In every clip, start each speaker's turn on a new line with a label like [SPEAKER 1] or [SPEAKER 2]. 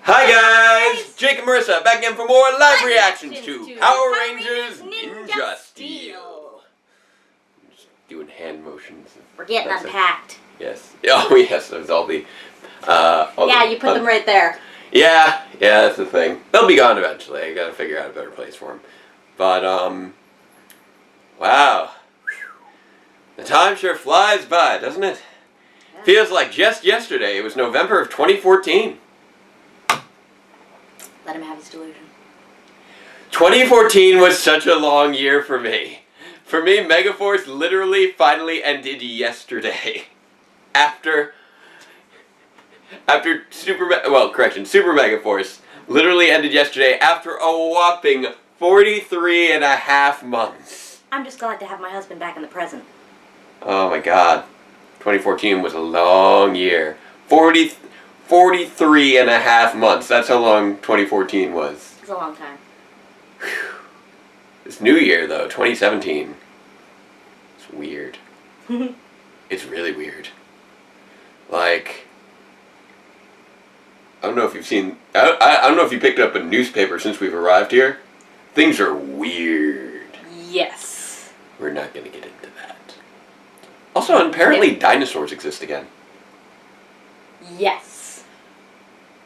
[SPEAKER 1] Hi guys! Jake and Marissa back again for more live reactions to Power Rangers Ninja Steel. Just doing hand motions.
[SPEAKER 2] We're getting unpacked.
[SPEAKER 1] Yes. Oh yes, there's all the...
[SPEAKER 2] You put them right there.
[SPEAKER 1] Yeah, that's the thing. They'll be gone eventually. I gotta figure out a better place for them. But, wow. The time sure flies by, doesn't it? Yeah. Feels like just yesterday. It was November of 2014.
[SPEAKER 2] Let him have his delusion.
[SPEAKER 1] 2014 was such a long year for me. For me, Megaforce literally finally ended yesterday. After Super Megaforce literally ended yesterday after a whopping 43 and a half months.
[SPEAKER 2] I'm just glad to have my husband back in the present.
[SPEAKER 1] Oh my god. 2014 was a long year. 43 and a half months. That's how long 2014 was.
[SPEAKER 2] It's a long time.
[SPEAKER 1] Whew. This new year, though, 2017, it's weird. It's really weird. Like, I don't know if you've seen... I don't know if you picked up a newspaper since we've arrived here. Things are weird.
[SPEAKER 2] Yes.
[SPEAKER 1] We're not going to get into that. Also, apparently dinosaurs exist again.
[SPEAKER 2] Yes.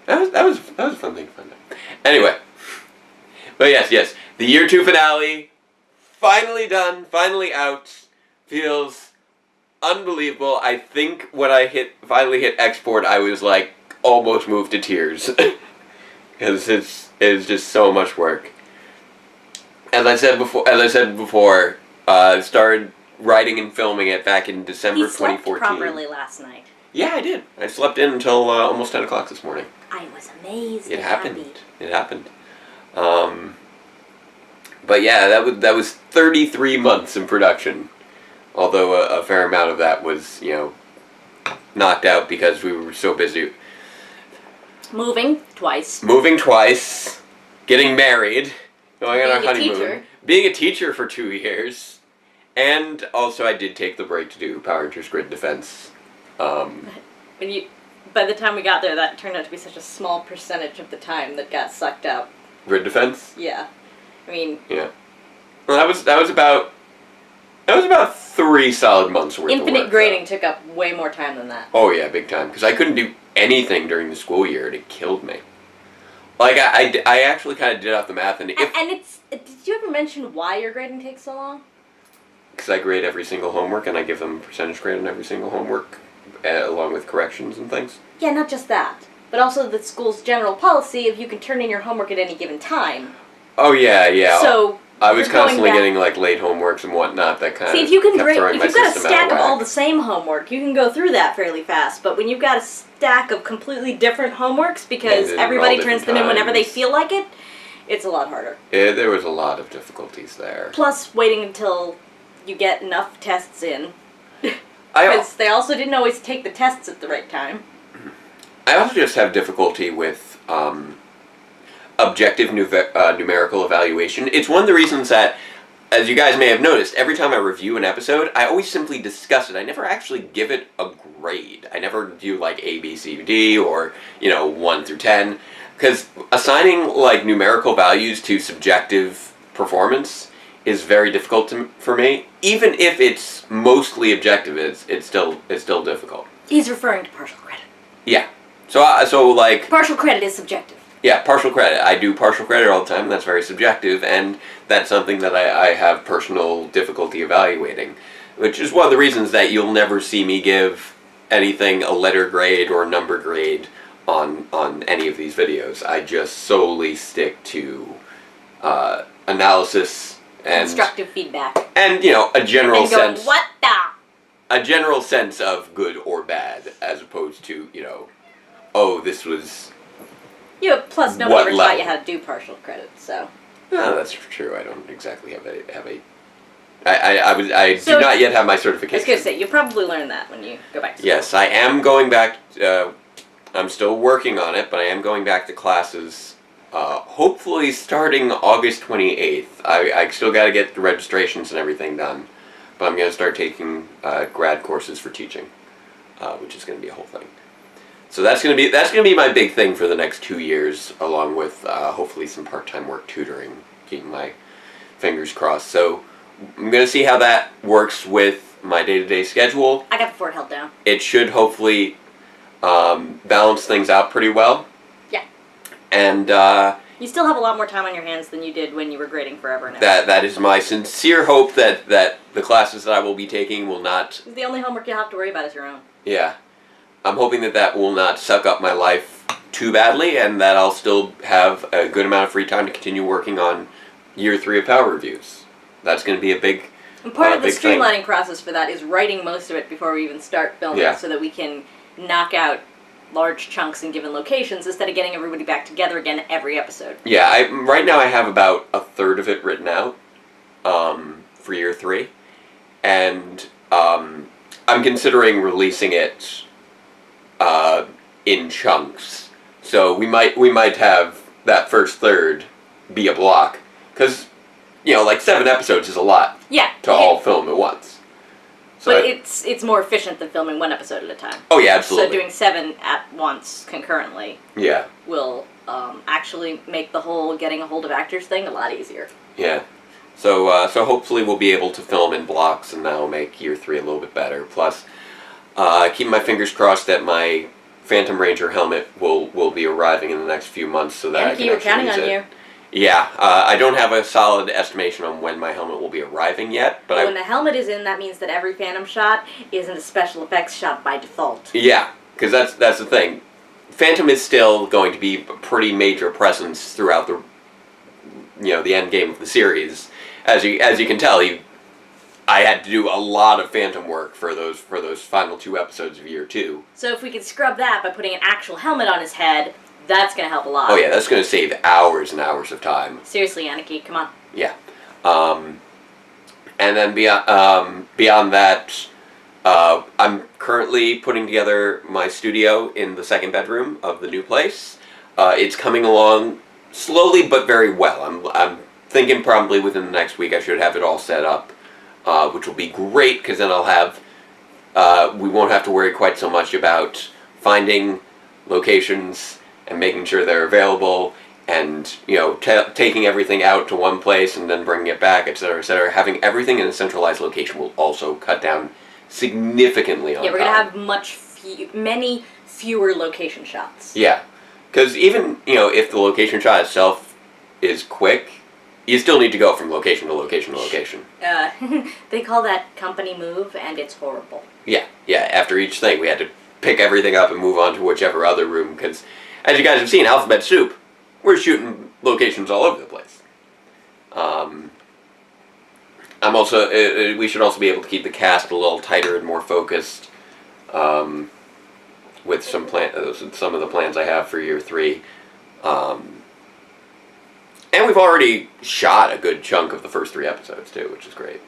[SPEAKER 1] That was a fun thing to find out. Anyway, but yes, the year 2 finale, finally done, finally out, feels unbelievable. I think when I finally hit export, I was like almost moved to tears because it's just so much work. As I said before, started writing and filming it back in December 2014.
[SPEAKER 2] You slept properly last night.
[SPEAKER 1] Yeah, I did. I slept in until almost 10 o'clock this morning.
[SPEAKER 2] I was amazed.
[SPEAKER 1] It happened. It happened. But yeah, that was 33 months in production. Although a fair amount of that was, knocked out because we were so busy.
[SPEAKER 2] Moving twice.
[SPEAKER 1] Getting married. Going on our honeymoon.
[SPEAKER 2] Teacher.
[SPEAKER 1] Being a teacher for 2 years. And also I did take the break to do Power Rangers Grid Defense.
[SPEAKER 2] By the time we got there, that turned out to be such a small percentage of the time that got sucked up.
[SPEAKER 1] Grid Defense?
[SPEAKER 2] Yeah. I mean...
[SPEAKER 1] Yeah. Well, that was about 3 solid months worth of work.
[SPEAKER 2] Infinite grading took up way more time than that.
[SPEAKER 1] Oh yeah, big time. Because I couldn't do anything during the school year. It killed me. Like, I actually kind of did out the math. And
[SPEAKER 2] it's... Did you ever mention why your grading takes so long?
[SPEAKER 1] Because I grade every single homework, and I give them a percentage grade on every single homework, along with corrections and things.
[SPEAKER 2] Yeah, not just that. But also the school's general policy if you can turn in your homework at any given time.
[SPEAKER 1] Oh, yeah.
[SPEAKER 2] So...
[SPEAKER 1] I was constantly getting, like, late homeworks and whatnot that kind of
[SPEAKER 2] if you've got a stack of all the same homework, you can go through that fairly fast. But when you've got a stack of completely different homeworks, because everybody turns them in whenever they feel like it, it's a lot harder.
[SPEAKER 1] Yeah, there was a lot of difficulties there.
[SPEAKER 2] Plus, waiting until you get enough tests in. Because they also didn't always take the tests at the right time.
[SPEAKER 1] I also just have difficulty with... objective numerical evaluation. It's one of the reasons that, as you guys may have noticed, every time I review an episode, I always simply discuss it. I never actually give it a grade. I never do like A, B, C, D, or, 1 through 10. Because assigning, like, numerical values to subjective performance is very difficult for me. Even if it's mostly objective, it's still difficult.
[SPEAKER 2] He's referring to partial credit.
[SPEAKER 1] Yeah. So like...
[SPEAKER 2] Partial credit is subjective.
[SPEAKER 1] Yeah, partial credit. I do partial credit all the time, and that's very subjective, and that's something that I have personal difficulty evaluating, which is one of the reasons that you'll never see me give anything a letter grade or number grade on any of these videos. I just solely stick to analysis and... constructive feedback. And, a general sense...
[SPEAKER 2] what the...
[SPEAKER 1] A general sense of good or bad, as opposed to, oh, this was...
[SPEAKER 2] Yeah, plus nobody ever taught you how to do partial credit, so...
[SPEAKER 1] No, that's true. I don't exactly have a... I do not yet have my certification.
[SPEAKER 2] I was going to say, you'll probably learn that when you go back to school.
[SPEAKER 1] Yes, I am going back... I'm still working on it, but I am going back to classes, hopefully starting August 28th. I still got to get the registrations and everything done, but I'm going to start taking grad courses for teaching, which is going to be a whole thing. So that's gonna be my big thing for the next 2 years, along with hopefully some part-time work tutoring, keeping my fingers crossed. So I'm gonna see how that works with my day-to-day schedule.
[SPEAKER 2] I got the fort held down.
[SPEAKER 1] It should hopefully balance things out pretty well.
[SPEAKER 2] Yeah.
[SPEAKER 1] And
[SPEAKER 2] you still have a lot more time on your hands than you did when you were grading forever and ever.
[SPEAKER 1] that is my sincere hope that the classes that I will be taking will not.
[SPEAKER 2] The only homework you have to worry about is your own.
[SPEAKER 1] Yeah. I'm hoping that will not suck up my life too badly, and that I'll still have a good amount of free time to continue working on year 3 of Power Reviews. That's going to be a big
[SPEAKER 2] And part of the streamlining
[SPEAKER 1] thing.
[SPEAKER 2] process for that is writing most of it before we even start filming, so that we can knock out large chunks in given locations instead of getting everybody back together again every episode.
[SPEAKER 1] Yeah, right now I have about a third of it written out for year 3, and I'm considering releasing it in chunks. So we might have that first third be a block, because like 7 episodes is a lot.
[SPEAKER 2] Yeah.
[SPEAKER 1] To all film at once. So
[SPEAKER 2] but it's more efficient than filming 1 episode at a time.
[SPEAKER 1] Oh yeah, absolutely.
[SPEAKER 2] So doing 7 at once concurrently.
[SPEAKER 1] Yeah.
[SPEAKER 2] Will actually make the whole getting a hold of actors thing a lot easier.
[SPEAKER 1] Yeah. So hopefully we'll be able to film in blocks, and that'll make year 3 a little bit better. Plus, keep my fingers crossed that my Phantom Ranger helmet will be arriving in the next few months, so that I can
[SPEAKER 2] we're counting on you.
[SPEAKER 1] Yeah, I don't have a solid estimation on when my helmet will be arriving yet, but
[SPEAKER 2] when the helmet is in, that means that every Phantom shot isn't a special effects shot by default.
[SPEAKER 1] Yeah, because that's the thing. Phantom is still going to be a pretty major presence throughout the end game of the series. As you can tell, I had to do a lot of Phantom work for those final 2 episodes of year 2.
[SPEAKER 2] So if we could scrub that by putting an actual helmet on his head, that's going to help a lot.
[SPEAKER 1] Oh yeah, that's going to save hours and hours of time.
[SPEAKER 2] Seriously, Anarchy, come on.
[SPEAKER 1] Yeah. And then beyond that, I'm currently putting together my studio in the 2nd bedroom of the new place. It's coming along slowly but very well. I'm thinking probably within the next week I should have it all set up, which will be great, because then I'll have we won't have to worry quite so much about finding locations and making sure they're available, and taking everything out to one place and then bringing it back, etc., etc. Having everything in a centralized location will also cut down significantly on time.
[SPEAKER 2] Yeah, we're gonna have many fewer location shots.
[SPEAKER 1] Yeah, because even if the location shot itself is quick, you still need to go from location to location to location.
[SPEAKER 2] They call that company move, and it's horrible.
[SPEAKER 1] Yeah. After each thing, we had to pick everything up and move on to whichever other room, because as you guys have seen, Alphabet Soup, we're shooting locations all over the place. We should also be able to keep the cast a little tighter and more focused, with some of the plans I have for year 3. And we've already shot a good chunk of the first 3 episodes too, which is great.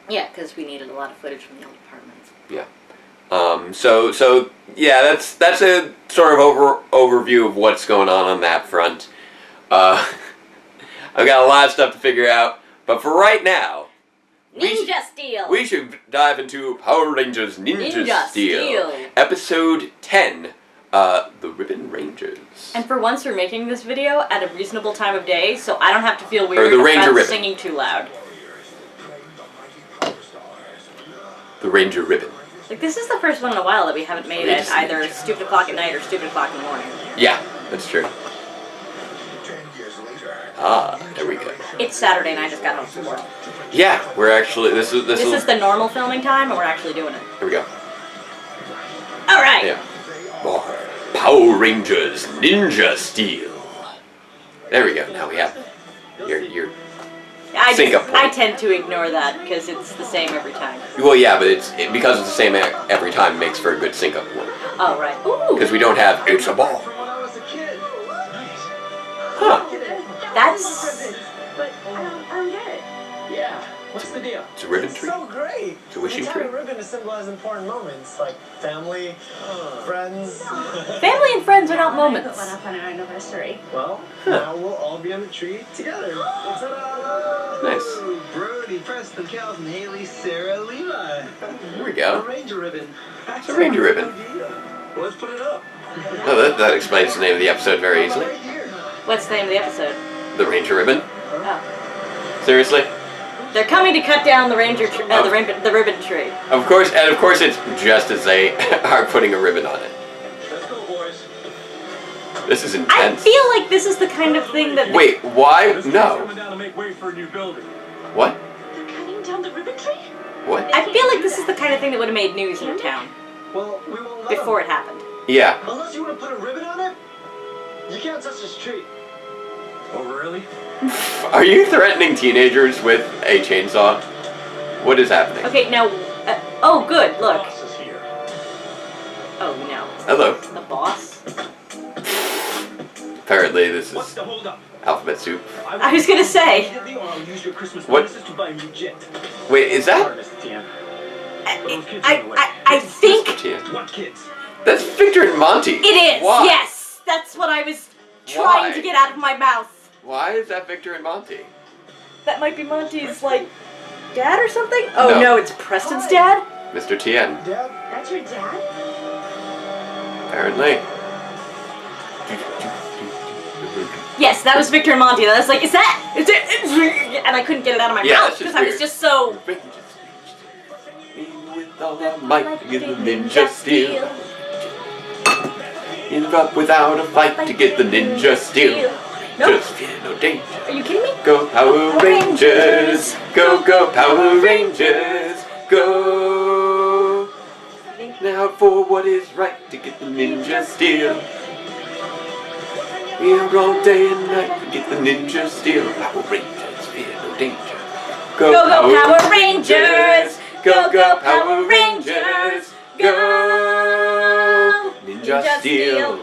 [SPEAKER 2] Yeah, because we needed a lot of footage from the old apartments.
[SPEAKER 1] Yeah. So yeah, that's a sort of overview of what's going on that front. I've got a lot of stuff to figure out, but for right now,
[SPEAKER 2] Steel!
[SPEAKER 1] We should dive into Power Rangers Ninja Steel, Episode 10, The Ribbon Rangers.
[SPEAKER 2] And for once, we're making this video at a reasonable time of day, so I don't have to feel weird
[SPEAKER 1] about
[SPEAKER 2] singing too loud.
[SPEAKER 1] The Ranger Ribbon.
[SPEAKER 2] Like, this is the first one in a while that we haven't made at either stupid o'clock at night or stupid o'clock in the morning.
[SPEAKER 1] Yeah, that's true. Ah, there we go.
[SPEAKER 2] It's Saturday and I just got home from work.
[SPEAKER 1] Yeah, we're actually, this is
[SPEAKER 2] the normal filming time, and we're actually doing it.
[SPEAKER 1] Here we go.
[SPEAKER 2] Alright!
[SPEAKER 1] Yeah. Oh, Power Rangers Ninja Steel. There we go, now we have your sync up point.
[SPEAKER 2] I tend to ignore that, because it's the same every time.
[SPEAKER 1] Well, yeah, but because it's the same every time, it makes for a good sync up point.
[SPEAKER 2] Oh, right. Ooh!
[SPEAKER 1] Because we don't have, it's a ball. Huh.
[SPEAKER 2] That's...
[SPEAKER 3] But I don't get it. Yeah. What's the deal?
[SPEAKER 1] It's a ribbon tree.
[SPEAKER 3] It's so great.
[SPEAKER 1] It's a wishing tree.
[SPEAKER 3] A ribbon to symbolize important moments, like family, friends.
[SPEAKER 2] Family and friends are not moments.
[SPEAKER 4] Went up on our anniversary.
[SPEAKER 3] Well, now we'll all be on the tree together.
[SPEAKER 1] Nice.
[SPEAKER 3] Brody, Preston, Calvin, Haley, Sarah, Levi.
[SPEAKER 1] There we go.
[SPEAKER 3] A Ranger ribbon.
[SPEAKER 1] It's a Ranger ribbon.
[SPEAKER 3] Well, let's put it up.
[SPEAKER 1] Oh, that explains the name of the episode very easily.
[SPEAKER 2] What's the name of the episode?
[SPEAKER 1] The Ranger Ribbon.
[SPEAKER 2] Oh.
[SPEAKER 1] Seriously?
[SPEAKER 2] They're coming to cut down the the ribbon tree.
[SPEAKER 1] Of course, it's just as they are putting a ribbon on it.
[SPEAKER 3] Let's go, boys.
[SPEAKER 1] This is intense.
[SPEAKER 2] I feel like this is the kind of thing that...
[SPEAKER 1] Wait, why? No.
[SPEAKER 3] Coming down to make way for a new building.
[SPEAKER 1] What?
[SPEAKER 4] They're cutting down the ribbon tree?
[SPEAKER 1] What?
[SPEAKER 2] I feel like this is the kind of thing that would have made news in a town
[SPEAKER 3] Well, we won't let
[SPEAKER 2] before
[SPEAKER 3] them.
[SPEAKER 2] it happened.
[SPEAKER 1] Yeah.
[SPEAKER 3] Unless you want to put a ribbon on it, you can't touch this tree. Oh, really?
[SPEAKER 1] Are you threatening teenagers with a chainsaw? What is happening?
[SPEAKER 2] Okay, now... oh, good, look.
[SPEAKER 3] Boss is here.
[SPEAKER 2] Oh, no.
[SPEAKER 1] Hello.
[SPEAKER 2] The boss?
[SPEAKER 1] Apparently this
[SPEAKER 3] What's
[SPEAKER 1] is
[SPEAKER 3] the holdup?
[SPEAKER 1] alphabet soup.
[SPEAKER 2] I was gonna say.
[SPEAKER 3] Immediately, or I'll use your Christmas
[SPEAKER 1] What?
[SPEAKER 3] bonuses to buy a new jet.
[SPEAKER 1] Wait, is that...
[SPEAKER 3] Sorry, Mr. Tien. Those kids are in the way.
[SPEAKER 2] I think...
[SPEAKER 1] Mr. Tien?
[SPEAKER 3] What kids?
[SPEAKER 1] That's Victor and Monty.
[SPEAKER 2] It is,
[SPEAKER 1] Why?
[SPEAKER 2] yes! That's what I was trying
[SPEAKER 1] Why?
[SPEAKER 2] to get out of my mouth.
[SPEAKER 1] Why is that Victor and Monty?
[SPEAKER 2] That might be Monty's, like, dad or something? Oh,
[SPEAKER 1] No.
[SPEAKER 2] no, it's Preston's dad?
[SPEAKER 1] Mr. Tien,
[SPEAKER 3] Dad?
[SPEAKER 4] That's your dad?
[SPEAKER 1] apparently.
[SPEAKER 2] Yes, that was Victor and Monty. And I was like, is that... Is it... And I couldn't get it out of my
[SPEAKER 1] Yeah,
[SPEAKER 2] mouth
[SPEAKER 1] that's just
[SPEAKER 2] because I was
[SPEAKER 1] weird.
[SPEAKER 2] just so...
[SPEAKER 1] With all our might to get the ninja steel. Give up without a fight to get the ninja steel.
[SPEAKER 2] Nope.
[SPEAKER 1] Just fear no danger.
[SPEAKER 2] Are you kidding me?
[SPEAKER 1] Go Power Rangers! Go, go Power Rangers! Go! Now for what is right to get the ninja steel. Here all day and night to get the ninja steel. Power Rangers, fear no danger.
[SPEAKER 2] Go, go, Power Rangers!
[SPEAKER 1] Go, go Power Rangers! Go! Ninja Steel!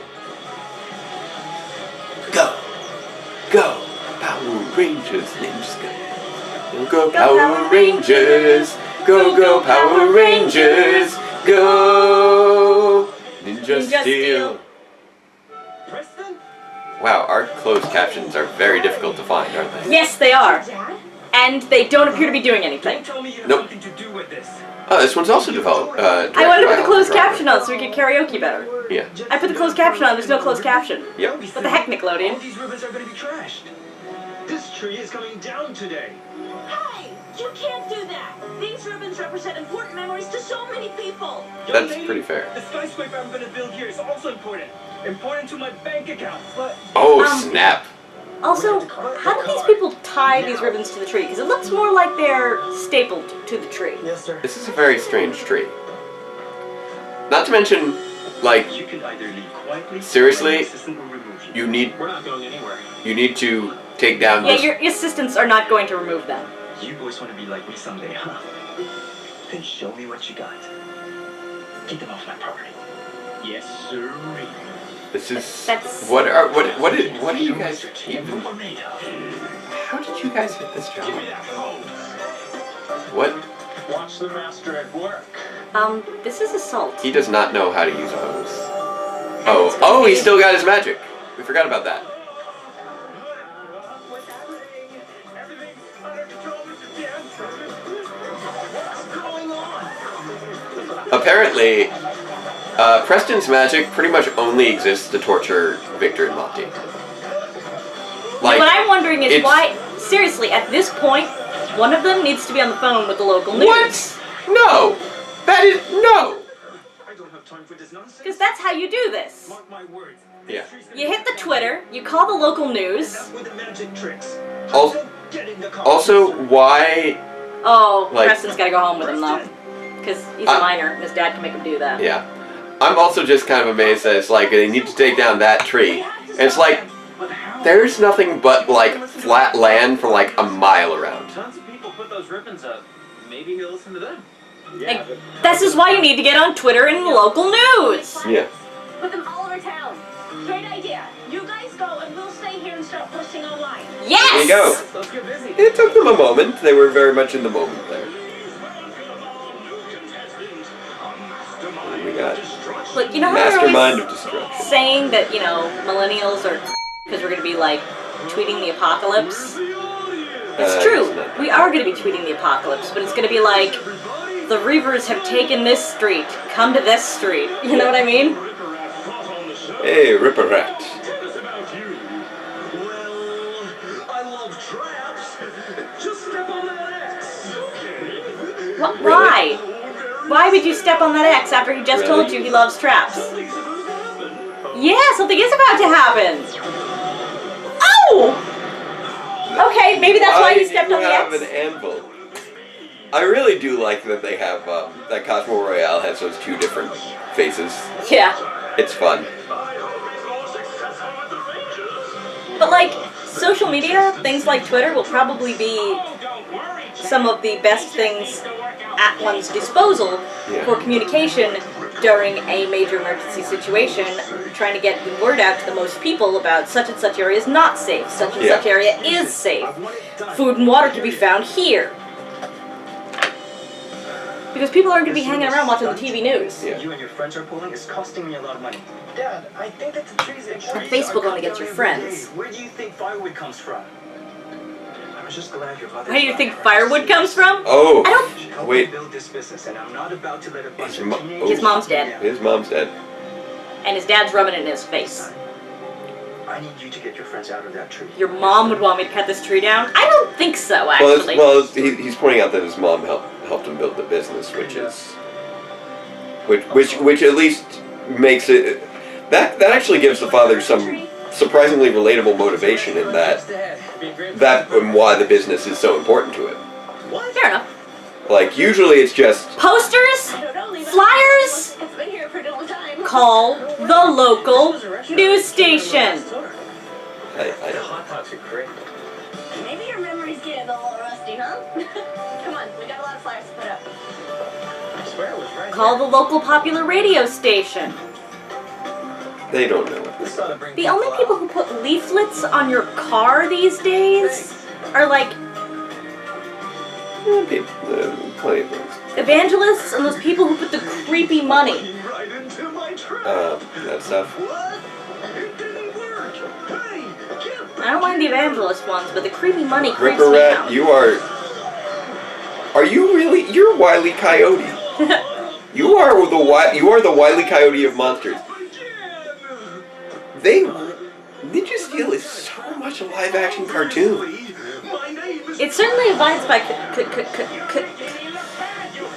[SPEAKER 1] Go! Go! Power Rangers, ninjas go! Go, go Power Rangers! Go, go Power Rangers! Go! Ninja Steel!
[SPEAKER 3] Preston?
[SPEAKER 1] Wow, our closed captions are very difficult to find, aren't they?
[SPEAKER 2] Yes, they are.
[SPEAKER 4] Dad?
[SPEAKER 2] And they don't appear to be doing anything.
[SPEAKER 3] Don't tell me you have
[SPEAKER 1] Nope.
[SPEAKER 3] nothing to do with this.
[SPEAKER 1] Oh, this one's also developed.
[SPEAKER 2] I wanted to put the closed caption on so we could karaoke better.
[SPEAKER 1] Yeah.
[SPEAKER 2] I put the closed caption on, there's no closed caption.
[SPEAKER 1] Yep.
[SPEAKER 2] What the heck, Nickelodeon?
[SPEAKER 3] All these ribbons are going to be trashed. This tree is coming down today.
[SPEAKER 4] Hey! You can't do that! These ribbons represent important memories to so many people!
[SPEAKER 3] Young
[SPEAKER 1] That's
[SPEAKER 3] lady,
[SPEAKER 1] pretty fair.
[SPEAKER 3] The skyscraper I'm going to build here is also important. Important to my bank account. But
[SPEAKER 1] Oh, snap.
[SPEAKER 2] Also, how do these people tie these ribbons to the tree? Because it looks more like they're stapled to the tree.
[SPEAKER 3] yes, sir.
[SPEAKER 1] This is a very strange tree. Not to mention, like,
[SPEAKER 3] You can either leave quietly.
[SPEAKER 1] Seriously?
[SPEAKER 3] or my assistant will remove you.
[SPEAKER 1] you
[SPEAKER 3] We're not going anywhere.
[SPEAKER 1] need to take down
[SPEAKER 2] Yeah,
[SPEAKER 1] this.
[SPEAKER 2] your assistants are not going to remove them.
[SPEAKER 3] You boys want to be like me someday, huh? Then show me what you got. Get them off my property. Yes, sir.
[SPEAKER 1] This is.
[SPEAKER 2] That's-
[SPEAKER 1] What are you guys even?
[SPEAKER 3] We're made of.
[SPEAKER 1] How did you guys get this job?
[SPEAKER 3] Give me that hose.
[SPEAKER 1] What?
[SPEAKER 3] Watch the master at work.
[SPEAKER 2] This is assault.
[SPEAKER 1] He does not know how to use a hose.
[SPEAKER 2] it's
[SPEAKER 1] Oh,
[SPEAKER 2] gonna
[SPEAKER 1] he
[SPEAKER 2] be-
[SPEAKER 1] still got his magic. We forgot about that.
[SPEAKER 3] What's happening? Everything's under control, Mr. Tien. What's going on?
[SPEAKER 1] Apparently, Preston's magic pretty much only exists to torture Victor and Monty. Like,
[SPEAKER 2] what I'm wondering is
[SPEAKER 1] it's-
[SPEAKER 2] why, seriously, at this point, one of them needs to be on the phone with the local news.
[SPEAKER 1] what? No! That is no!
[SPEAKER 3] I don't have time for this nonsense.
[SPEAKER 2] Because that's how you do this.
[SPEAKER 3] Mark my words.
[SPEAKER 1] Yeah.
[SPEAKER 2] You hit the Twitter, you call the local news.
[SPEAKER 3] Enough with the magic tricks.
[SPEAKER 1] Al-
[SPEAKER 3] Get in the car.
[SPEAKER 1] Also, why?
[SPEAKER 2] Oh,
[SPEAKER 1] Like-
[SPEAKER 2] Preston's gotta go home with him though. Because he's a minor, and his dad can make him do that.
[SPEAKER 1] Yeah. I'm also just kind of amazed that it's like they need to take down that tree. And it's like,
[SPEAKER 3] But how?
[SPEAKER 1] there's nothing but like flat land for like a mile around.
[SPEAKER 5] Tons of people put those ribbons up. Maybe he'll listen to them.
[SPEAKER 2] Like, this is why you need to get on Twitter and local news.
[SPEAKER 1] Yeah.
[SPEAKER 4] Put them all over town. Great idea. You guys go and we'll stay here and start posting online.
[SPEAKER 2] Yes!
[SPEAKER 1] There you go.
[SPEAKER 5] Let's get busy.
[SPEAKER 1] It took them a moment. They were very much in the moment there. We got
[SPEAKER 2] Look, you know how they're
[SPEAKER 1] Mastermind
[SPEAKER 2] always
[SPEAKER 1] of Destruction.
[SPEAKER 2] saying that, you know, millennials are because we're gonna be like tweeting the apocalypse? It's true.
[SPEAKER 1] not-
[SPEAKER 2] We are gonna be tweeting the apocalypse, but it's gonna be like the Reavers have taken this street. Come to this street. You know what I mean?
[SPEAKER 1] Hey, Ripperette.
[SPEAKER 3] Tell us about you. Well, I love traps. Just step on that X. Okay.
[SPEAKER 2] Why? Why would you step on that X after he just told you he loves traps?
[SPEAKER 3] Something's about to happen.
[SPEAKER 2] Yeah, something is about to happen. Oh! Okay, maybe that's why he stepped on the
[SPEAKER 1] have
[SPEAKER 2] X.
[SPEAKER 1] an anvil? I really do like that they have, that Cosmo Royale has those two different faces.
[SPEAKER 2] Yeah.
[SPEAKER 1] It's fun.
[SPEAKER 3] I hope he's more successful with the Rangers.
[SPEAKER 2] But like, social media, things like Twitter will probably be
[SPEAKER 3] Don't worry,
[SPEAKER 2] some of the best things at one's disposal
[SPEAKER 1] Yeah.
[SPEAKER 2] for communication during a major emergency situation, trying to get the word out to the most people about such and such area is not safe, such and such area is safe. Food and water can be found here. Because people aren't going to be hanging around watching the TV news.
[SPEAKER 1] Yeah.
[SPEAKER 3] You and your friends are pulling is costing me a lot of money. Dad, I think that the trees and trees
[SPEAKER 2] Facebook
[SPEAKER 3] are
[SPEAKER 2] only gets your
[SPEAKER 3] cut down
[SPEAKER 2] friends.
[SPEAKER 3] every day. Where do you think firewood comes from? I was just glad your mother.
[SPEAKER 2] Where do you think firewood comes from?
[SPEAKER 1] Oh,
[SPEAKER 2] I don't.
[SPEAKER 3] Help
[SPEAKER 1] wait.
[SPEAKER 3] me build this business, and I'm not about to let a bunch
[SPEAKER 1] His
[SPEAKER 3] of
[SPEAKER 1] mo-
[SPEAKER 3] teenagers
[SPEAKER 2] His mom's
[SPEAKER 3] put me
[SPEAKER 2] dead.
[SPEAKER 3] down.
[SPEAKER 1] His mom's dead.
[SPEAKER 2] And his dad's rubbing it in his face.
[SPEAKER 3] I need you to get your friends out of that tree.
[SPEAKER 2] Your mom would want me to cut this tree down? I don't think so,
[SPEAKER 1] Well,
[SPEAKER 2] actually.
[SPEAKER 1] he's pointing out that his mom helped him build the business, which at least makes it that actually gives the father some surprisingly relatable motivation in that and why the business is so important to him.
[SPEAKER 2] Fair enough.
[SPEAKER 1] Like usually it's just
[SPEAKER 2] Posters?
[SPEAKER 4] I don't know, Lena.
[SPEAKER 2] Flyers?
[SPEAKER 4] It's been here a pretty long time.
[SPEAKER 2] Call the local news station.
[SPEAKER 3] The
[SPEAKER 1] I
[SPEAKER 3] hot pots are great.
[SPEAKER 4] Maybe your memory's getting a little rusty, huh? Come on, we got a lot of flyers to put up.
[SPEAKER 3] I swear it was right
[SPEAKER 2] Call the local popular radio station.
[SPEAKER 1] they don't know it.
[SPEAKER 3] This ought to bring
[SPEAKER 2] The only people who put leaflets on your car these days are like
[SPEAKER 1] Plenty of things.
[SPEAKER 2] evangelists and those people who put the creepy money.
[SPEAKER 3] right into my trap.
[SPEAKER 1] That stuff.
[SPEAKER 3] What? It didn't work. Hey, get
[SPEAKER 2] I don't mind the evangelist ones, but the creepy money creeps me
[SPEAKER 1] Ripperette,
[SPEAKER 2] out.
[SPEAKER 1] you are you really? You're Wile E. Coyote. You are the Wile E. Coyote of monsters. Ninja Steel is so much a live action cartoon.
[SPEAKER 3] My name is
[SPEAKER 2] It certainly abides by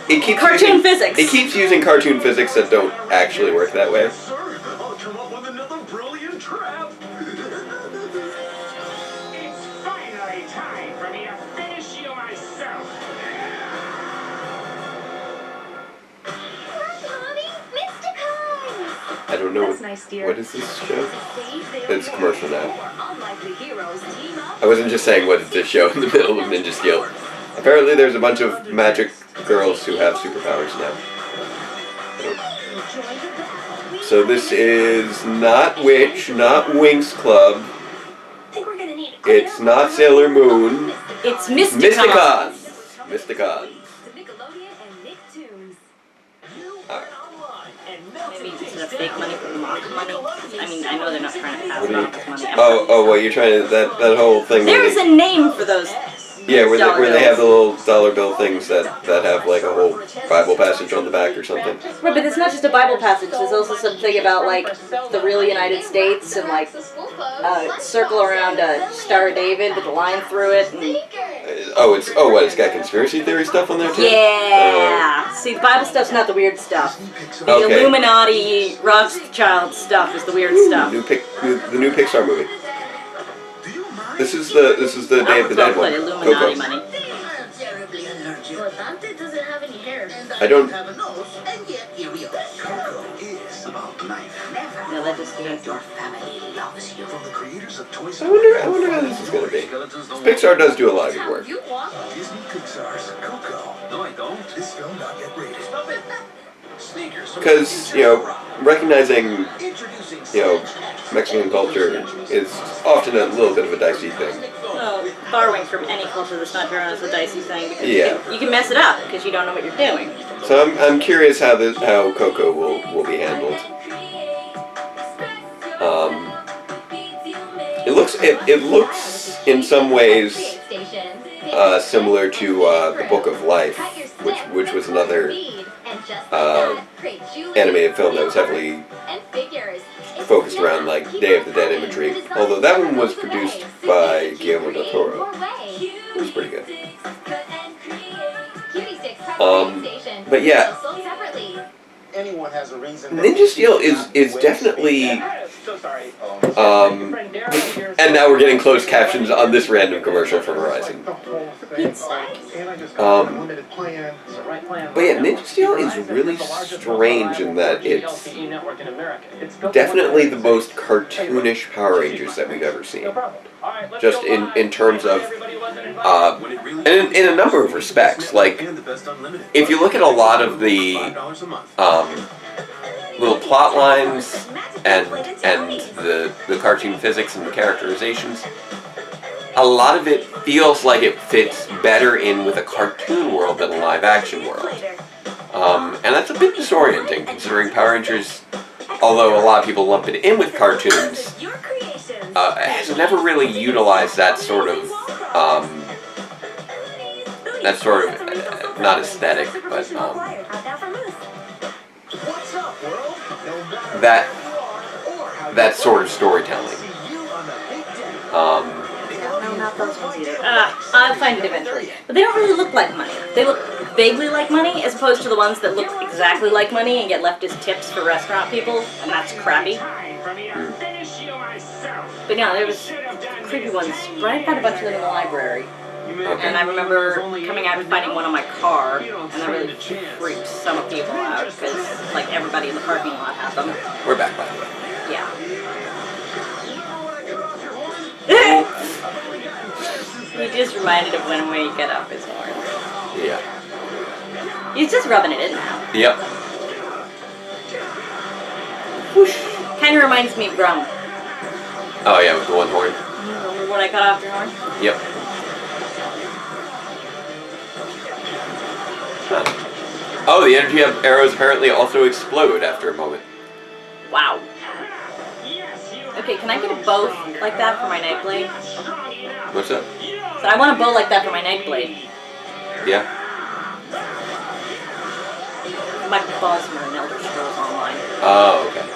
[SPEAKER 1] It keeps
[SPEAKER 2] cartoon
[SPEAKER 1] using,
[SPEAKER 2] physics.
[SPEAKER 1] It keeps using cartoon physics that don't actually work that way.
[SPEAKER 3] Sir, I'll come up with another brilliant trap.
[SPEAKER 5] It's finally time for me to finish you myself.
[SPEAKER 4] Mommy, Mr. Kong!
[SPEAKER 1] I don't know
[SPEAKER 4] That's nice, dear.
[SPEAKER 1] what is this show.
[SPEAKER 4] It's
[SPEAKER 1] It's commercial now.
[SPEAKER 4] Unlikely heroes team up.
[SPEAKER 1] I wasn't just saying what is this show in the middle of Ninja Steel. Apparently there's a bunch of magic girls who have superpowers now. So this is not Witch, not Winx Club.
[SPEAKER 4] Think we're gonna need
[SPEAKER 1] It's not Sailor Moon.
[SPEAKER 2] It's Mysticon.
[SPEAKER 1] Mysticon.
[SPEAKER 4] Nickelodeon and Nicktoons.
[SPEAKER 2] Maybe it's the fake money from the mock money. I mean, I know they're not trying to pass
[SPEAKER 1] What do you-
[SPEAKER 2] mock money.
[SPEAKER 1] Oh, well, you're trying to, that whole thing where
[SPEAKER 2] There's
[SPEAKER 1] they,
[SPEAKER 2] a name for those.
[SPEAKER 1] yeah, where
[SPEAKER 2] dollar
[SPEAKER 1] they have the
[SPEAKER 2] bills.
[SPEAKER 1] little dollar bill things that have like a whole Bible passage on the back or something.
[SPEAKER 2] Right, but it's not just a Bible passage. There's also something about like the real United States and like a circle around a Star of David with a line through it. And
[SPEAKER 1] It's got conspiracy theory stuff on there too?
[SPEAKER 2] yeah. See, the Bible stuff's not the weird stuff. The
[SPEAKER 1] Okay.
[SPEAKER 2] Illuminati, Rothschild stuff is the weird stuff.
[SPEAKER 1] The new Pixar movie. This is the Day of the Dead one.
[SPEAKER 2] Illuminati
[SPEAKER 1] Coco.
[SPEAKER 2] money.
[SPEAKER 4] But Dante doesn't have any hair.
[SPEAKER 1] I don't.
[SPEAKER 3] have a nose, and yet here we are. Coco is about life.
[SPEAKER 2] No, that just didn't.
[SPEAKER 3] Your family loves you. From the creators of Toy
[SPEAKER 1] I
[SPEAKER 3] Story.
[SPEAKER 1] wonder how this is gonna be. Pixar does do a lot of good work.
[SPEAKER 4] You walk.
[SPEAKER 3] Disney Pixar's Coco. No, I don't. This film not yet rated. Stop it. Sneakers.
[SPEAKER 1] Because, recognizing, Mexican culture is often a little bit of a dicey thing.
[SPEAKER 2] Well, borrowing from any culture that's not drawn is a dicey thing because
[SPEAKER 1] Yeah.
[SPEAKER 2] you can mess it up because you don't know what you're doing.
[SPEAKER 1] So I'm curious how Coco will be handled. It looks in some ways similar to the Book of Life, which was another animated film that was heavily focused focused around like Day of the Dead imagery. Although that one was produced by Guillermo del Toro. It was pretty good. But yeah,
[SPEAKER 3] Anyone has a reason.
[SPEAKER 1] Ninja Steel is definitely.
[SPEAKER 5] So sorry.
[SPEAKER 1] And now we're getting closed captions on this random commercial from Verizon. But yeah, Ninja Steel is really strange in that it's definitely the most cartoonish Power Rangers that we've ever seen. Just in terms of, and in a number of respects. Like, if you look at a lot of the little plot lines and the cartoon physics and the characterizations, a lot of it feels like it fits better in with a cartoon world than a live action world. And that's a bit disorienting, considering Power Rangers, although a lot of people lump it in with cartoons, has never really utilized that sort of not aesthetic, but that sort of storytelling.
[SPEAKER 2] No, not those ones either. I'll find it eventually. But they don't really look like money. They look vaguely like money, as opposed to the ones that look exactly like money and get left as tips for restaurant people, and that's crappy. But yeah, there was creepy ones. Brian found a bunch of them in the library.
[SPEAKER 1] Okay.
[SPEAKER 2] And I remember coming out and finding one on my car, and that really freaked some people out, because, like, everybody in the parking lot had them.
[SPEAKER 1] We're back, by the way.
[SPEAKER 2] Yeah. He just reminded of when we got off his horn.
[SPEAKER 1] Yeah.
[SPEAKER 2] He's just rubbing it in now.
[SPEAKER 1] Yep.
[SPEAKER 2] Whoosh. Kind of reminds me of Grum.
[SPEAKER 1] Oh yeah, with the one horn.
[SPEAKER 2] Remember when I cut off your horn?
[SPEAKER 1] Yep. Huh. Oh, the energy of arrows apparently also explode after a moment.
[SPEAKER 2] Wow. Okay, can I get a bow like that for my night blade?
[SPEAKER 1] What's up?
[SPEAKER 2] So I want a bow like that for my night blade.
[SPEAKER 1] Yeah.
[SPEAKER 2] My Bosmer in Elder Scrolls Online.
[SPEAKER 1] Oh, okay.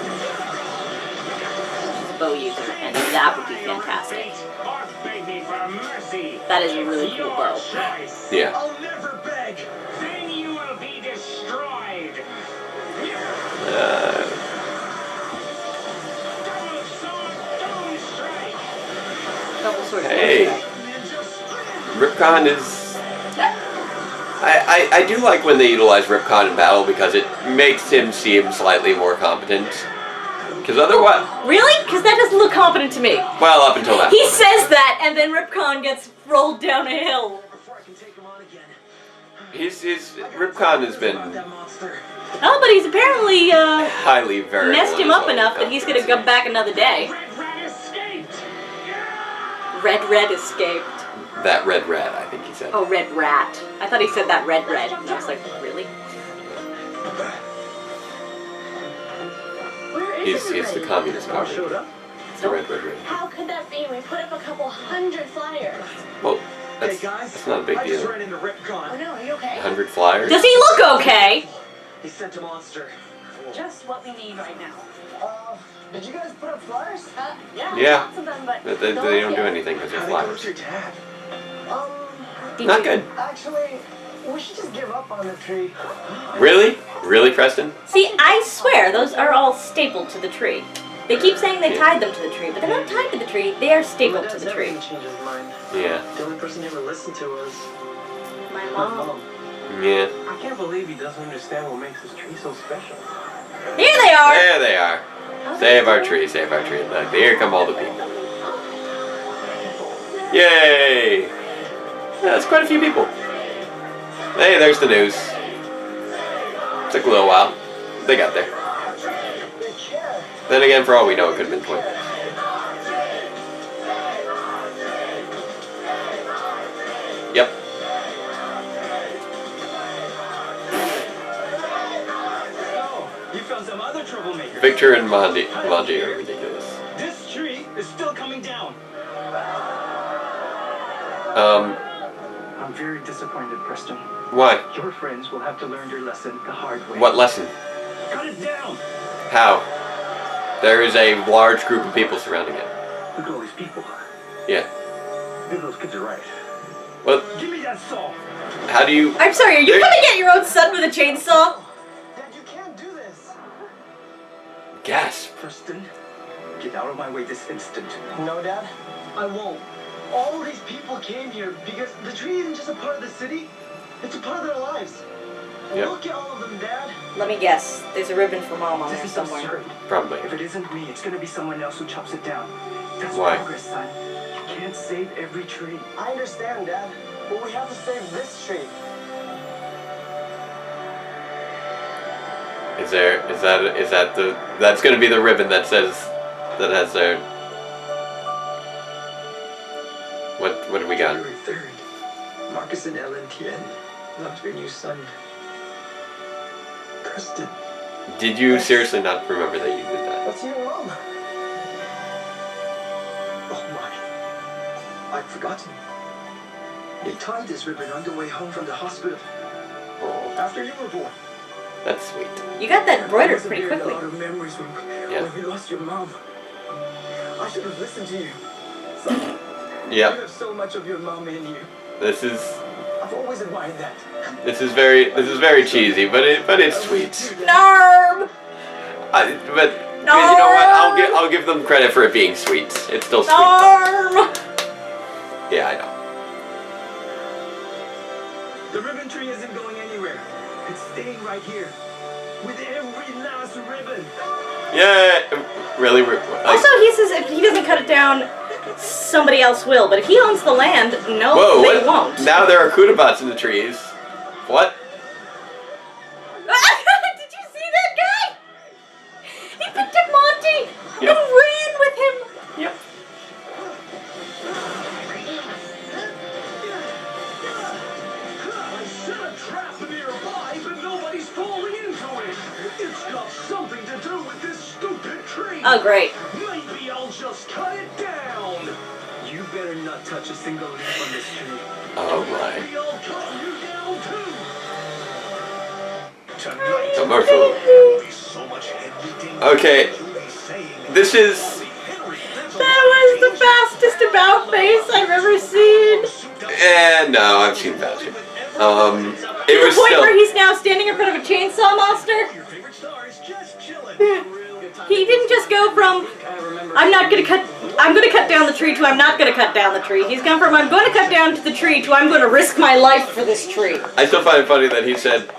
[SPEAKER 2] Bow user, and that would be fantastic. That is a really cool bow.
[SPEAKER 1] Yeah.
[SPEAKER 5] I'll never beg. Then you will be destroyed.
[SPEAKER 2] Double sword.
[SPEAKER 1] Hey. Ripcon is... I do like when they utilize Ripcon in battle because it makes him seem slightly more competent. Because otherwise...
[SPEAKER 2] Really? Because that doesn't look competent to me.
[SPEAKER 1] Well, up until that.
[SPEAKER 2] He says that, and then Ripcon gets rolled down a hill.
[SPEAKER 1] Ripcon has been
[SPEAKER 2] Oh, but he's apparently
[SPEAKER 1] highly variable.
[SPEAKER 2] messed him up enough that he's going to come back another day. Red escaped.
[SPEAKER 1] That red rat, I think he said.
[SPEAKER 2] Oh, red rat. I thought he said that red. And I was like, really?
[SPEAKER 1] He's the communist party. It's the red.
[SPEAKER 4] How could that be? We put up a couple hundred flyers.
[SPEAKER 1] Well, that's not a big deal.
[SPEAKER 4] Oh no, are you okay?
[SPEAKER 1] 100 flyers?
[SPEAKER 2] Does he look okay?
[SPEAKER 3] He sent a monster.
[SPEAKER 4] Just what we need right now.
[SPEAKER 3] Did you guys put up flyers?
[SPEAKER 1] Yeah.
[SPEAKER 4] Lots of them, but
[SPEAKER 1] They don't do anything because they're
[SPEAKER 3] How
[SPEAKER 1] flyers.
[SPEAKER 3] your dad?
[SPEAKER 1] Not good.
[SPEAKER 3] Actually, we should just give up on the tree.
[SPEAKER 1] Really? Really, Preston?
[SPEAKER 2] See, I swear those are all stapled to the tree. They keep saying they tied them to the tree, but they're not tied to the tree. They are stapled to the tree.
[SPEAKER 3] Change his mind.
[SPEAKER 1] Yeah.
[SPEAKER 3] The only person who ever listened to us.
[SPEAKER 2] My mom.
[SPEAKER 1] Yeah.
[SPEAKER 3] I can't believe he doesn't understand what makes this tree so special.
[SPEAKER 2] Here they are!
[SPEAKER 1] There they are. Save our tree, save our tree. Look, here come all the people. Yay! Yeah, that's quite a few people. Hey, there's the news. Took a little while. They got there. Then again, for all we know, it could have been 20 minutes. Yep.
[SPEAKER 3] You found some other troublemaker.
[SPEAKER 1] Victor and Mondi are ridiculous.
[SPEAKER 3] This tree is still coming down. I'm very disappointed, Preston.
[SPEAKER 1] Why?
[SPEAKER 3] Your friends will have to learn your lesson the hard way.
[SPEAKER 1] What lesson?
[SPEAKER 3] Cut it down.
[SPEAKER 1] How? There is a large group of people surrounding it.
[SPEAKER 3] Look at all these people.
[SPEAKER 1] Yeah.
[SPEAKER 3] Maybe those kids are right.
[SPEAKER 1] Well,
[SPEAKER 3] Give me that saw.
[SPEAKER 1] how do you...
[SPEAKER 2] I'm sorry, are you gonna get your own son with a chainsaw?
[SPEAKER 3] Dad, you can't do this.
[SPEAKER 1] Gasp.
[SPEAKER 3] Preston, get out of my way this instant. No, Dad, I won't. All of these people came here because the tree isn't just a part of the city, it's a part of their lives.
[SPEAKER 1] Yep.
[SPEAKER 3] Look at all of them, Dad.
[SPEAKER 2] Let me guess. There's a ribbon for Mom on there
[SPEAKER 3] This is
[SPEAKER 2] somewhere.
[SPEAKER 3] absurd.
[SPEAKER 1] Probably.
[SPEAKER 3] If it isn't me, it's gonna be someone else who chops it down. That's
[SPEAKER 1] Why?
[SPEAKER 3] progress, son. You can't save every tree.
[SPEAKER 6] I understand, Dad, but we have to save this tree.
[SPEAKER 1] Is that that's gonna be the ribbon that says, that has their... What do we got?
[SPEAKER 3] January 3rd, Marcus and Ellen Tien loved your new son, Preston.
[SPEAKER 1] Did you seriously not remember that you did that?
[SPEAKER 6] That's your mom.
[SPEAKER 3] Oh my, I'd forgotten. He tied this ribbon on the way home from the hospital
[SPEAKER 1] Oh,
[SPEAKER 3] after you were born.
[SPEAKER 1] that's sweet.
[SPEAKER 2] You got that embroidered
[SPEAKER 3] Must have
[SPEAKER 2] pretty
[SPEAKER 3] buried
[SPEAKER 2] quickly.
[SPEAKER 3] A lot of memories when you lost your mom. I should have listened to you. Son, you
[SPEAKER 1] Yep.
[SPEAKER 3] have so much of your mom in you.
[SPEAKER 1] This is
[SPEAKER 3] I've always admired that.
[SPEAKER 1] very cheesy, but it's sweet.
[SPEAKER 2] Narm!
[SPEAKER 1] But you know what? I'll give them credit for it being sweet. It's still sweet.
[SPEAKER 2] Narm!
[SPEAKER 1] Yeah, I know.
[SPEAKER 3] The ribbon tree isn't going anywhere. It's staying right here. With every last ribbon.
[SPEAKER 1] Yeah, really.
[SPEAKER 2] Also, he says if he doesn't cut it down, somebody else will. But if he owns the land, no,
[SPEAKER 1] whoa!
[SPEAKER 2] they
[SPEAKER 1] What?
[SPEAKER 2] won't.
[SPEAKER 1] Now there are Kudabots in the trees. What?
[SPEAKER 2] Did you see that guy? He picked up Monty and ran with him.
[SPEAKER 1] Yep.
[SPEAKER 5] I set a trap nearby, but nobody's falling into it. It's got something to do with this stupid tree.
[SPEAKER 2] Oh, great.
[SPEAKER 5] Maybe I'll just cut it down.
[SPEAKER 3] You better not touch a single leaf on this tree.
[SPEAKER 1] Oh my.
[SPEAKER 5] Maybe I'll cut you down too. Tonight,
[SPEAKER 1] Commercial.
[SPEAKER 5] there will be so much head beating.
[SPEAKER 1] Okay.
[SPEAKER 5] You'll be saying
[SPEAKER 1] This is.
[SPEAKER 2] That was the fastest about face I've ever seen.
[SPEAKER 1] No, I've seen faster. It
[SPEAKER 2] To
[SPEAKER 1] was
[SPEAKER 2] the point
[SPEAKER 1] still.
[SPEAKER 2] where he's now standing in front of a chainsaw monster.
[SPEAKER 5] your favorite star is just chilling.
[SPEAKER 2] He didn't just go from I'm gonna cut down the tree to I'm not gonna cut down the tree. He's gone from I'm gonna cut down to the tree to I'm gonna risk my life for this tree.
[SPEAKER 1] I still find it funny that he said,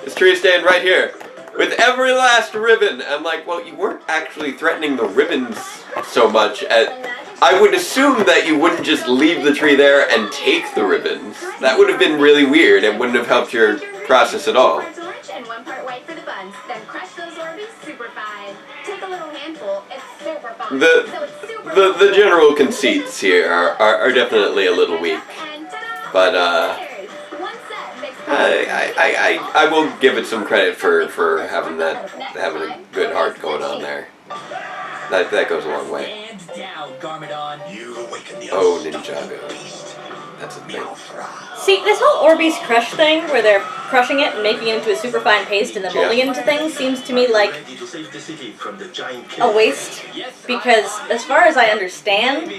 [SPEAKER 1] this tree is staying right here. With every last ribbon. I'm like, well, you weren't actually threatening the ribbons so much. I would assume that you wouldn't just leave the tree there and take the ribbons. That would have been really weird. It wouldn't have helped your process at all.
[SPEAKER 7] Parts orange and 1 part white for the buns. Then crush those Orbeez super fine. Take a little handful. It's super fine. So it's super
[SPEAKER 1] The general conceits here are definitely a little weak.
[SPEAKER 7] And ta-da!
[SPEAKER 1] But,
[SPEAKER 7] One set makes
[SPEAKER 1] I will give it some credit for having a good heart going on there. That goes a long way.
[SPEAKER 3] Stand down, Garmadon.
[SPEAKER 5] You awaken the
[SPEAKER 1] Oh,
[SPEAKER 5] unstoppable
[SPEAKER 1] Ninjago.
[SPEAKER 5] beast.
[SPEAKER 1] That's a thing.
[SPEAKER 2] See, this whole Orbeez crush thing, where they're crushing it and making it into a super fine paste and then molding it into things, seems to me like
[SPEAKER 3] Ready to save the city from the giant
[SPEAKER 2] a waste. Because, as far as I understand,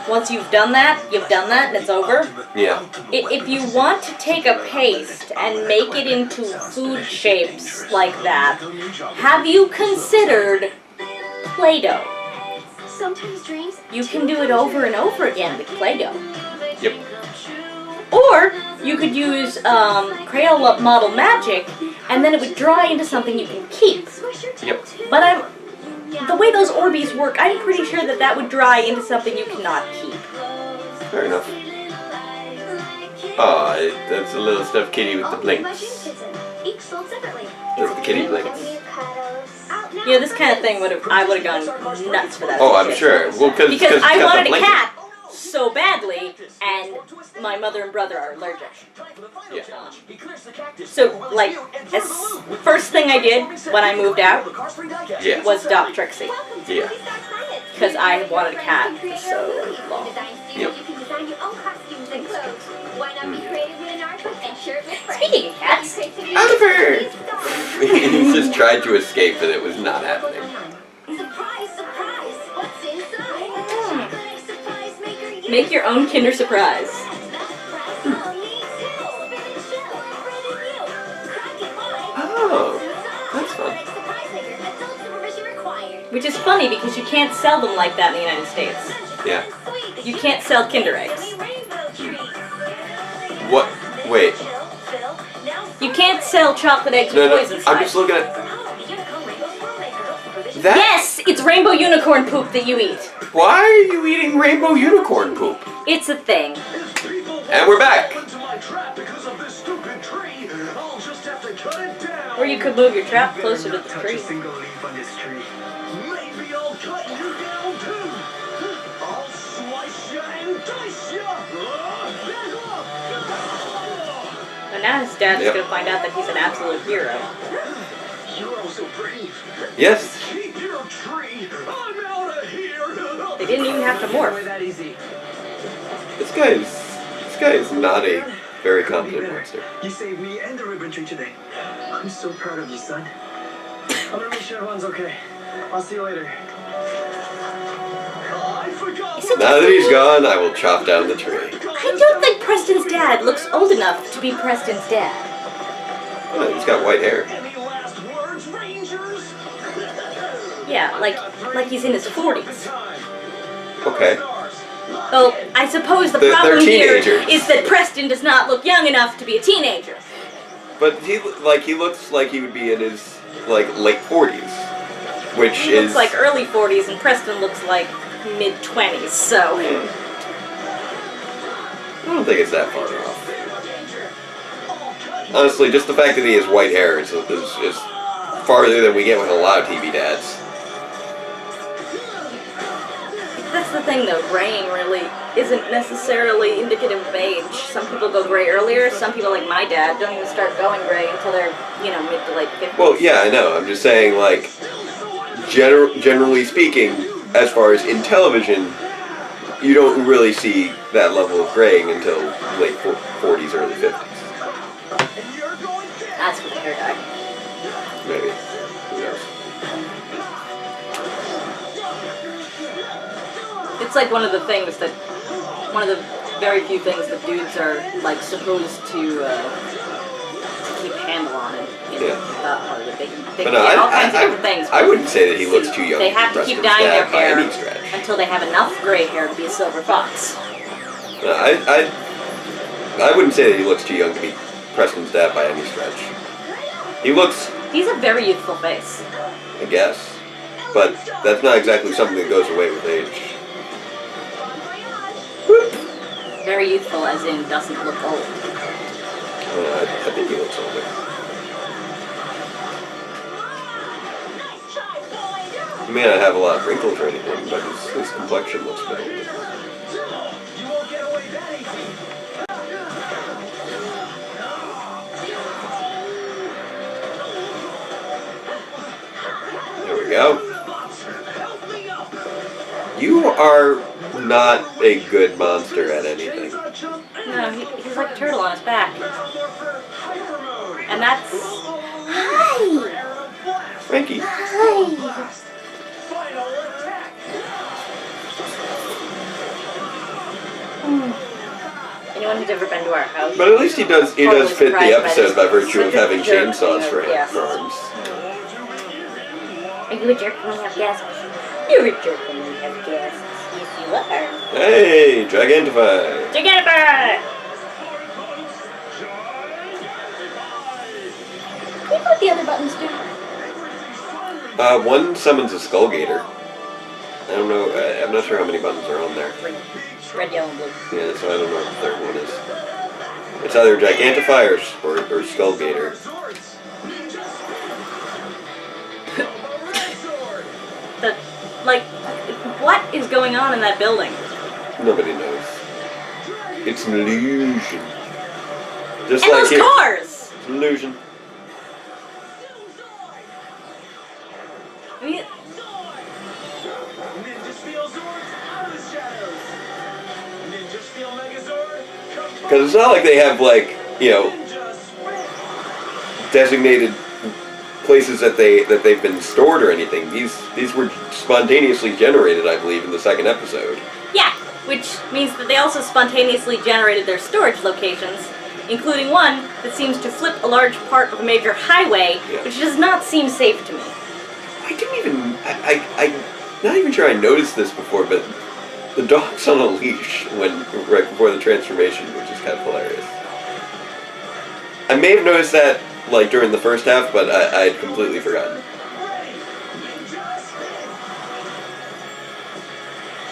[SPEAKER 2] once you've done that and it's over.
[SPEAKER 1] Yeah.
[SPEAKER 2] If you want to take a paste and make it into food shapes like that, have you considered Play-Doh?
[SPEAKER 7] Sometimes dreams.
[SPEAKER 2] You can do it over and over again with Play-Doh.
[SPEAKER 1] Yep.
[SPEAKER 2] Or you could use Crayola Model Magic, and then it would dry into something you can keep.
[SPEAKER 1] Yep.
[SPEAKER 2] But the way those Orbeez work, I'm pretty sure that would dry into something you cannot keep.
[SPEAKER 1] Fair enough. Oh, that's a little stuffed kitty with the blinks.
[SPEAKER 7] Each sold separately.
[SPEAKER 1] That's the kitty blinks.
[SPEAKER 2] You know, this kind of thing I would have gone nuts for that.
[SPEAKER 1] Oh, I'm sure. Well,
[SPEAKER 2] Because
[SPEAKER 1] it's
[SPEAKER 2] I
[SPEAKER 1] got
[SPEAKER 2] wanted
[SPEAKER 1] the
[SPEAKER 2] a
[SPEAKER 1] blanket.
[SPEAKER 2] cat so badly, and my mother and brother are allergic.
[SPEAKER 1] Yeah.
[SPEAKER 2] So, like, first thing I did when I moved out
[SPEAKER 1] Yeah.
[SPEAKER 2] was adopt Trixie.
[SPEAKER 1] Yeah.
[SPEAKER 2] Because I wanted a cat for so long.
[SPEAKER 1] Yep.
[SPEAKER 7] You can design your own costumes and clothes. Why not be creative with an art book and shirt with friends?
[SPEAKER 2] Speaking of cats,
[SPEAKER 1] Oliver! He's just tried to escape, and it was not happening.
[SPEAKER 7] Surprise, surprise! What's inside? Chocolate surprise maker.
[SPEAKER 2] Make your own Kinder Surprise.
[SPEAKER 1] Oh, that's fun.
[SPEAKER 2] Which is funny because you can't sell them like that in the United States.
[SPEAKER 1] Yeah.
[SPEAKER 2] You can't sell Kinder Eggs.
[SPEAKER 1] What? Wait.
[SPEAKER 2] You can't sell chocolate eggs
[SPEAKER 1] No,
[SPEAKER 2] with
[SPEAKER 1] no.
[SPEAKER 2] toys inside.
[SPEAKER 1] I'm just looking at that.
[SPEAKER 2] Yes, it's rainbow unicorn poop that you eat.
[SPEAKER 1] Why are you eating rainbow unicorn poop?
[SPEAKER 2] It's a thing.
[SPEAKER 1] And we're back.
[SPEAKER 2] Or you could move your trap closer to the
[SPEAKER 3] Touch
[SPEAKER 2] tree.
[SPEAKER 3] a single leaf on this tree.
[SPEAKER 5] Maybe I'll cut you down too. I'll slice ya and dice ya.
[SPEAKER 2] And now his dad is
[SPEAKER 1] Yep.
[SPEAKER 2] going to find out that he's an absolute hero.
[SPEAKER 3] You're also brave.
[SPEAKER 1] Yes.
[SPEAKER 5] Keep your tree. I'm out of here.
[SPEAKER 2] They didn't even have to morph.
[SPEAKER 3] That easy.
[SPEAKER 1] This guy is not a very competent monster.
[SPEAKER 3] You saved me and the ribbon tree today. I'm so proud of you, son. I'm gonna make sure everyone's okay. I'll see you later.
[SPEAKER 5] I forgot.
[SPEAKER 1] Now that he's gone, I will chop down the tree.
[SPEAKER 2] I don't think Preston's dad looks old enough to be Preston's dad.
[SPEAKER 1] Oh, he's got white hair.
[SPEAKER 5] Any last words, Rangers?
[SPEAKER 2] Yeah, like he's in his 40s.
[SPEAKER 1] Okay.
[SPEAKER 2] Well, I suppose the
[SPEAKER 1] They're
[SPEAKER 2] problem here
[SPEAKER 1] teenagers.
[SPEAKER 2] is that Preston does not look young enough to be a teenager.
[SPEAKER 1] But he looks like he would be in his late 40s, which
[SPEAKER 2] He
[SPEAKER 1] is
[SPEAKER 2] looks like early 40s, and Preston looks like mid-20s, so...
[SPEAKER 1] I don't think it's that far off. Honestly, just the fact that he has white hair is farther than we get with a lot of TV dads.
[SPEAKER 2] That's the thing, though. Graying really isn't necessarily indicative of age. Some people go gray earlier. Some people, like my dad, don't even start going gray until they're, mid to late 50s.
[SPEAKER 1] Well, yeah, I know. I'm just saying, generally speaking, as far as in television, you don't really see that level of graying until late 40s, early 50s.
[SPEAKER 2] That's what the hair dye.
[SPEAKER 1] Maybe. Who knows?
[SPEAKER 2] It's like one of the very few things that dudes are supposed to keep handle on it.
[SPEAKER 1] Yeah.
[SPEAKER 2] That part of it. They
[SPEAKER 1] But
[SPEAKER 2] can
[SPEAKER 1] no,
[SPEAKER 2] get all kinds of different things.
[SPEAKER 1] I wouldn't say that he looks too young.
[SPEAKER 2] They
[SPEAKER 1] to be
[SPEAKER 2] have to keep
[SPEAKER 1] Preston's
[SPEAKER 2] dyeing their
[SPEAKER 1] dad by
[SPEAKER 2] hair
[SPEAKER 1] any stretch.
[SPEAKER 2] until they have enough gray hair to be a silver fox.
[SPEAKER 1] No, I wouldn't say that he looks too young to be Preston's dad by any stretch.
[SPEAKER 2] He's a very youthful face.
[SPEAKER 1] I guess. But that's not exactly something that goes away with age.
[SPEAKER 2] Very youthful, as in doesn't look old.
[SPEAKER 1] I think he looks older. He may not have a lot of wrinkles or anything, but his complexion looks a bit older.
[SPEAKER 5] You won't get away that easy.
[SPEAKER 1] There we go. You are not a good monster at anything.
[SPEAKER 2] No, he's like a turtle on his back. And that's... Hi!
[SPEAKER 1] Frankie.
[SPEAKER 2] Hi! Anyone who's ever been to our house...
[SPEAKER 1] But at least he does fit the episode by virtue of having chainsaws for
[SPEAKER 2] Yeah.
[SPEAKER 1] arms.
[SPEAKER 2] Are you a jerk when you have guests? You're a jerk when you have guests. Yes, you are.
[SPEAKER 1] Hey, Gigantify!
[SPEAKER 2] Gigantify! Can you put the other buttons do?
[SPEAKER 1] One summons a Skull Gator. I don't know, I'm not sure how many buttons are on there.
[SPEAKER 2] Red, yellow, and blue.
[SPEAKER 1] Yeah, so I don't know what the third one is. It's either Gigantify or Skull Gator.
[SPEAKER 2] What is going on in that building?
[SPEAKER 1] Nobody knows. It's an illusion. Just
[SPEAKER 2] And
[SPEAKER 1] like
[SPEAKER 2] those
[SPEAKER 1] here.
[SPEAKER 2] cars!
[SPEAKER 1] It's an illusion.
[SPEAKER 2] I mean,
[SPEAKER 1] Because it's not like they have, designated places that they've been stored or anything. These were spontaneously generated, I believe, in the second episode.
[SPEAKER 2] Yeah, which means that they also spontaneously generated their storage locations, including one that seems to flip a large part of a major highway, which does not seem safe to me.
[SPEAKER 1] I didn't even... I'm not even sure I noticed this before, but the dog's on a leash right before the transformation, which is kind of hilarious. I may have noticed that like during the first half, but I had completely forgotten.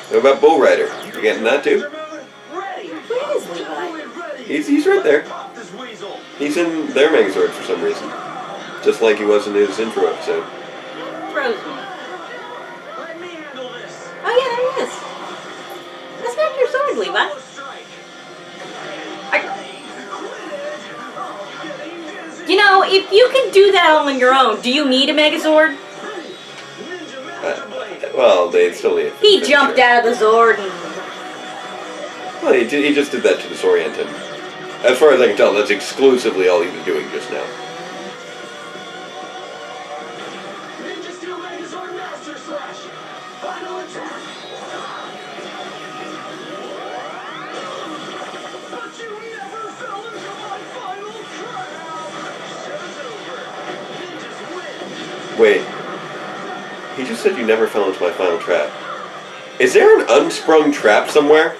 [SPEAKER 1] What about Bull Rider? You getting that too?
[SPEAKER 2] Where is Levi?
[SPEAKER 1] He's right there. He's in their Megazord for some reason. Just like he was in his intro episode.
[SPEAKER 2] Throws me. Oh yeah, there he is. That's not your sword, Levi. You know, if you can do that all on your own, do you need a Megazord?
[SPEAKER 1] Well, they still need.
[SPEAKER 2] He jumped out of the Zord and...
[SPEAKER 1] Well, he just did that to disorient him. As far as I can tell, that's exclusively all he was doing just now.
[SPEAKER 5] Ninja Steel Megazord Master Slash! Final attack! But you never fell into my final trap! Show's over. Ninjas win!
[SPEAKER 1] Wait. He just said you never fell into my final trap. Is there an unsprung trap somewhere?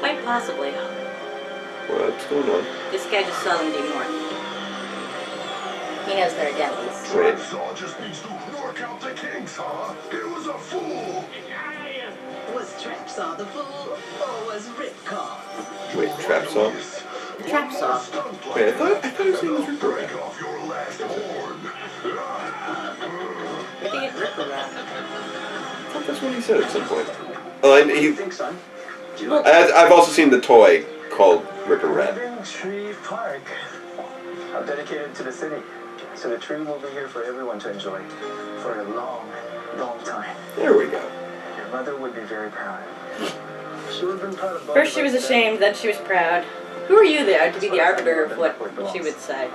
[SPEAKER 2] Quite possibly.
[SPEAKER 1] What's going on?
[SPEAKER 2] This guy just saw them do more. He knows their identities.
[SPEAKER 1] Wait.
[SPEAKER 5] Trapsaw just needs to work out the kinks, huh? It was a fool!
[SPEAKER 8] Was Trapsaw the fool, or was Ripcord?
[SPEAKER 1] Wait, trap saw?
[SPEAKER 2] Trap saw.
[SPEAKER 1] Wait, I thought his name was Ripper
[SPEAKER 5] Break
[SPEAKER 1] Rat.
[SPEAKER 5] off your last horn!
[SPEAKER 2] Where'd they get Ripper Rat?
[SPEAKER 1] I thought that's what he said at some point. Oh, and he...
[SPEAKER 3] Think, son?
[SPEAKER 1] I've also seen the toy called Ripper Rat.
[SPEAKER 3] Living Tree Park. I've dedicated to the city, so the tree will be here for everyone to enjoy for a long, long time.
[SPEAKER 1] There we go.
[SPEAKER 3] Your mother would be very proud. She would have been proud of both
[SPEAKER 2] First
[SPEAKER 3] of
[SPEAKER 2] she was
[SPEAKER 3] us,
[SPEAKER 2] ashamed, then she was proud. Who are you there to be the arbiter of what she would say?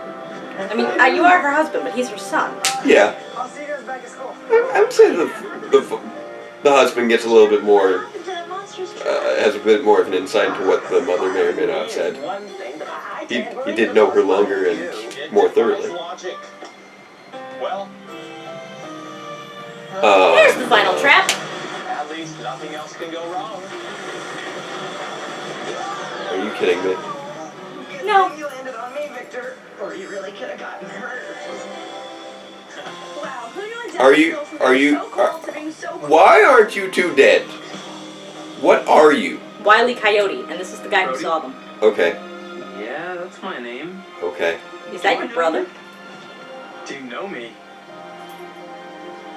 [SPEAKER 2] I mean, you are her husband, but he's her son.
[SPEAKER 1] Yeah.
[SPEAKER 3] I'll see you guys back at school.
[SPEAKER 1] I would say the husband gets a little bit more, has a bit more of an insight into what the mother may or may not have said. He did know her longer and more thoroughly.
[SPEAKER 3] Well,
[SPEAKER 2] There's the final trap.
[SPEAKER 3] at least nothing else can go wrong.
[SPEAKER 1] Are you kidding me?
[SPEAKER 2] No.
[SPEAKER 8] You landed on me, Victor, or you really could have gotten hurt.
[SPEAKER 4] Wow, who knew a
[SPEAKER 1] Are you-
[SPEAKER 4] devil from
[SPEAKER 1] are
[SPEAKER 4] being
[SPEAKER 1] you-
[SPEAKER 4] so cool to being so cool?
[SPEAKER 1] Why aren't you two dead? What are you?
[SPEAKER 2] Wile E. Coyote, and this is the guy who saw them.
[SPEAKER 1] Okay.
[SPEAKER 6] Yeah, that's my name.
[SPEAKER 1] Okay.
[SPEAKER 2] Is that your brother?
[SPEAKER 3] Do you know me?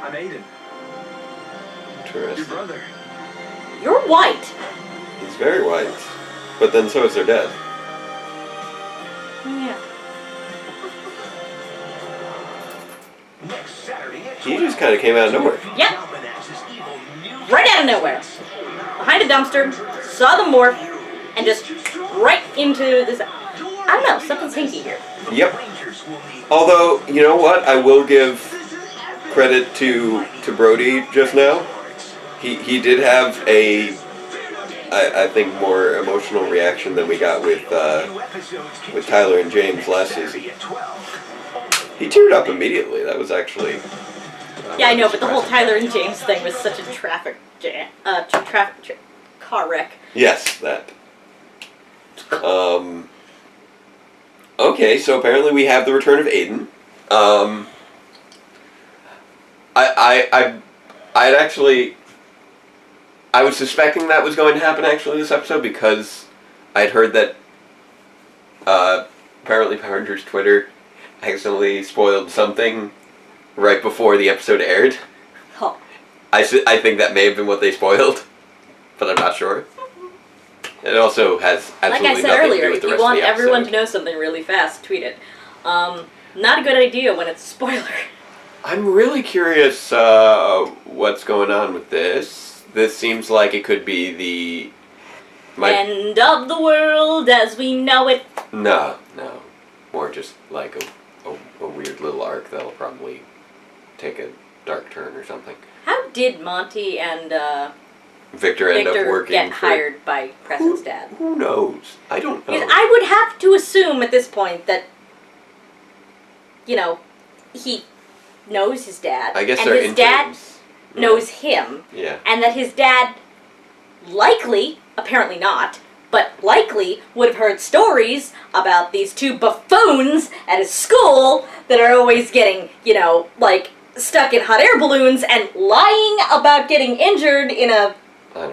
[SPEAKER 3] I'm Aiden, your
[SPEAKER 1] Interesting.
[SPEAKER 3] brother.
[SPEAKER 2] You're white.
[SPEAKER 1] He's very white. But then so is their dad.
[SPEAKER 2] Yeah.
[SPEAKER 5] Next Saturday at
[SPEAKER 1] He just kind of came out of nowhere.
[SPEAKER 2] Yep.
[SPEAKER 5] Almanac's evil music.
[SPEAKER 2] Right out of nowhere. Behind a dumpster, saw them morph, and just right into this... I don't know, something's hinky here.
[SPEAKER 1] Yep.
[SPEAKER 5] Rangers will need
[SPEAKER 1] Although, you know what? I will give credit to Brody just now. He did have a, I think, more emotional reaction than we got with Tyler and James last season. He teared up immediately. That was actually...
[SPEAKER 2] Yeah, I know, but the whole Tyler and James thing was such a car wreck.
[SPEAKER 1] Yes, that. Okay, so apparently we have the return of Aiden. I'd actually... I was suspecting that was going to happen actually this episode because I'd heard that apparently Power Rangers Twitter accidentally spoiled something right before the episode aired.
[SPEAKER 2] Oh.
[SPEAKER 1] I think that may have been what they spoiled, but I'm not sure. It also has
[SPEAKER 2] Like
[SPEAKER 1] absolutely
[SPEAKER 2] I said
[SPEAKER 1] nothing
[SPEAKER 2] earlier,
[SPEAKER 1] to do with
[SPEAKER 2] if
[SPEAKER 1] the
[SPEAKER 2] you
[SPEAKER 1] rest
[SPEAKER 2] want
[SPEAKER 1] of the episode.
[SPEAKER 2] everyone to know something really fast, tweet it. Not a good idea when it's a spoiler.
[SPEAKER 1] I'm really curious what's going on with this. This seems like it could be
[SPEAKER 2] End of the world as we know it.
[SPEAKER 1] No. More just like a weird little arc that'll probably take a dark turn or something.
[SPEAKER 2] How did Monty and
[SPEAKER 1] Victor end up working
[SPEAKER 2] get hired by Preston's dad?
[SPEAKER 1] Who knows? I don't know.
[SPEAKER 2] Because I would have to assume at this point that, you know, he knows his dad.
[SPEAKER 1] I guess
[SPEAKER 2] and
[SPEAKER 1] they're
[SPEAKER 2] his dad
[SPEAKER 1] interns.
[SPEAKER 2] knows him.
[SPEAKER 1] Yeah.
[SPEAKER 2] And that his dad likely, apparently not, but likely would have heard stories about these two buffoons at his school that are always getting, you know, like, stuck in hot air balloons and lying about getting injured in a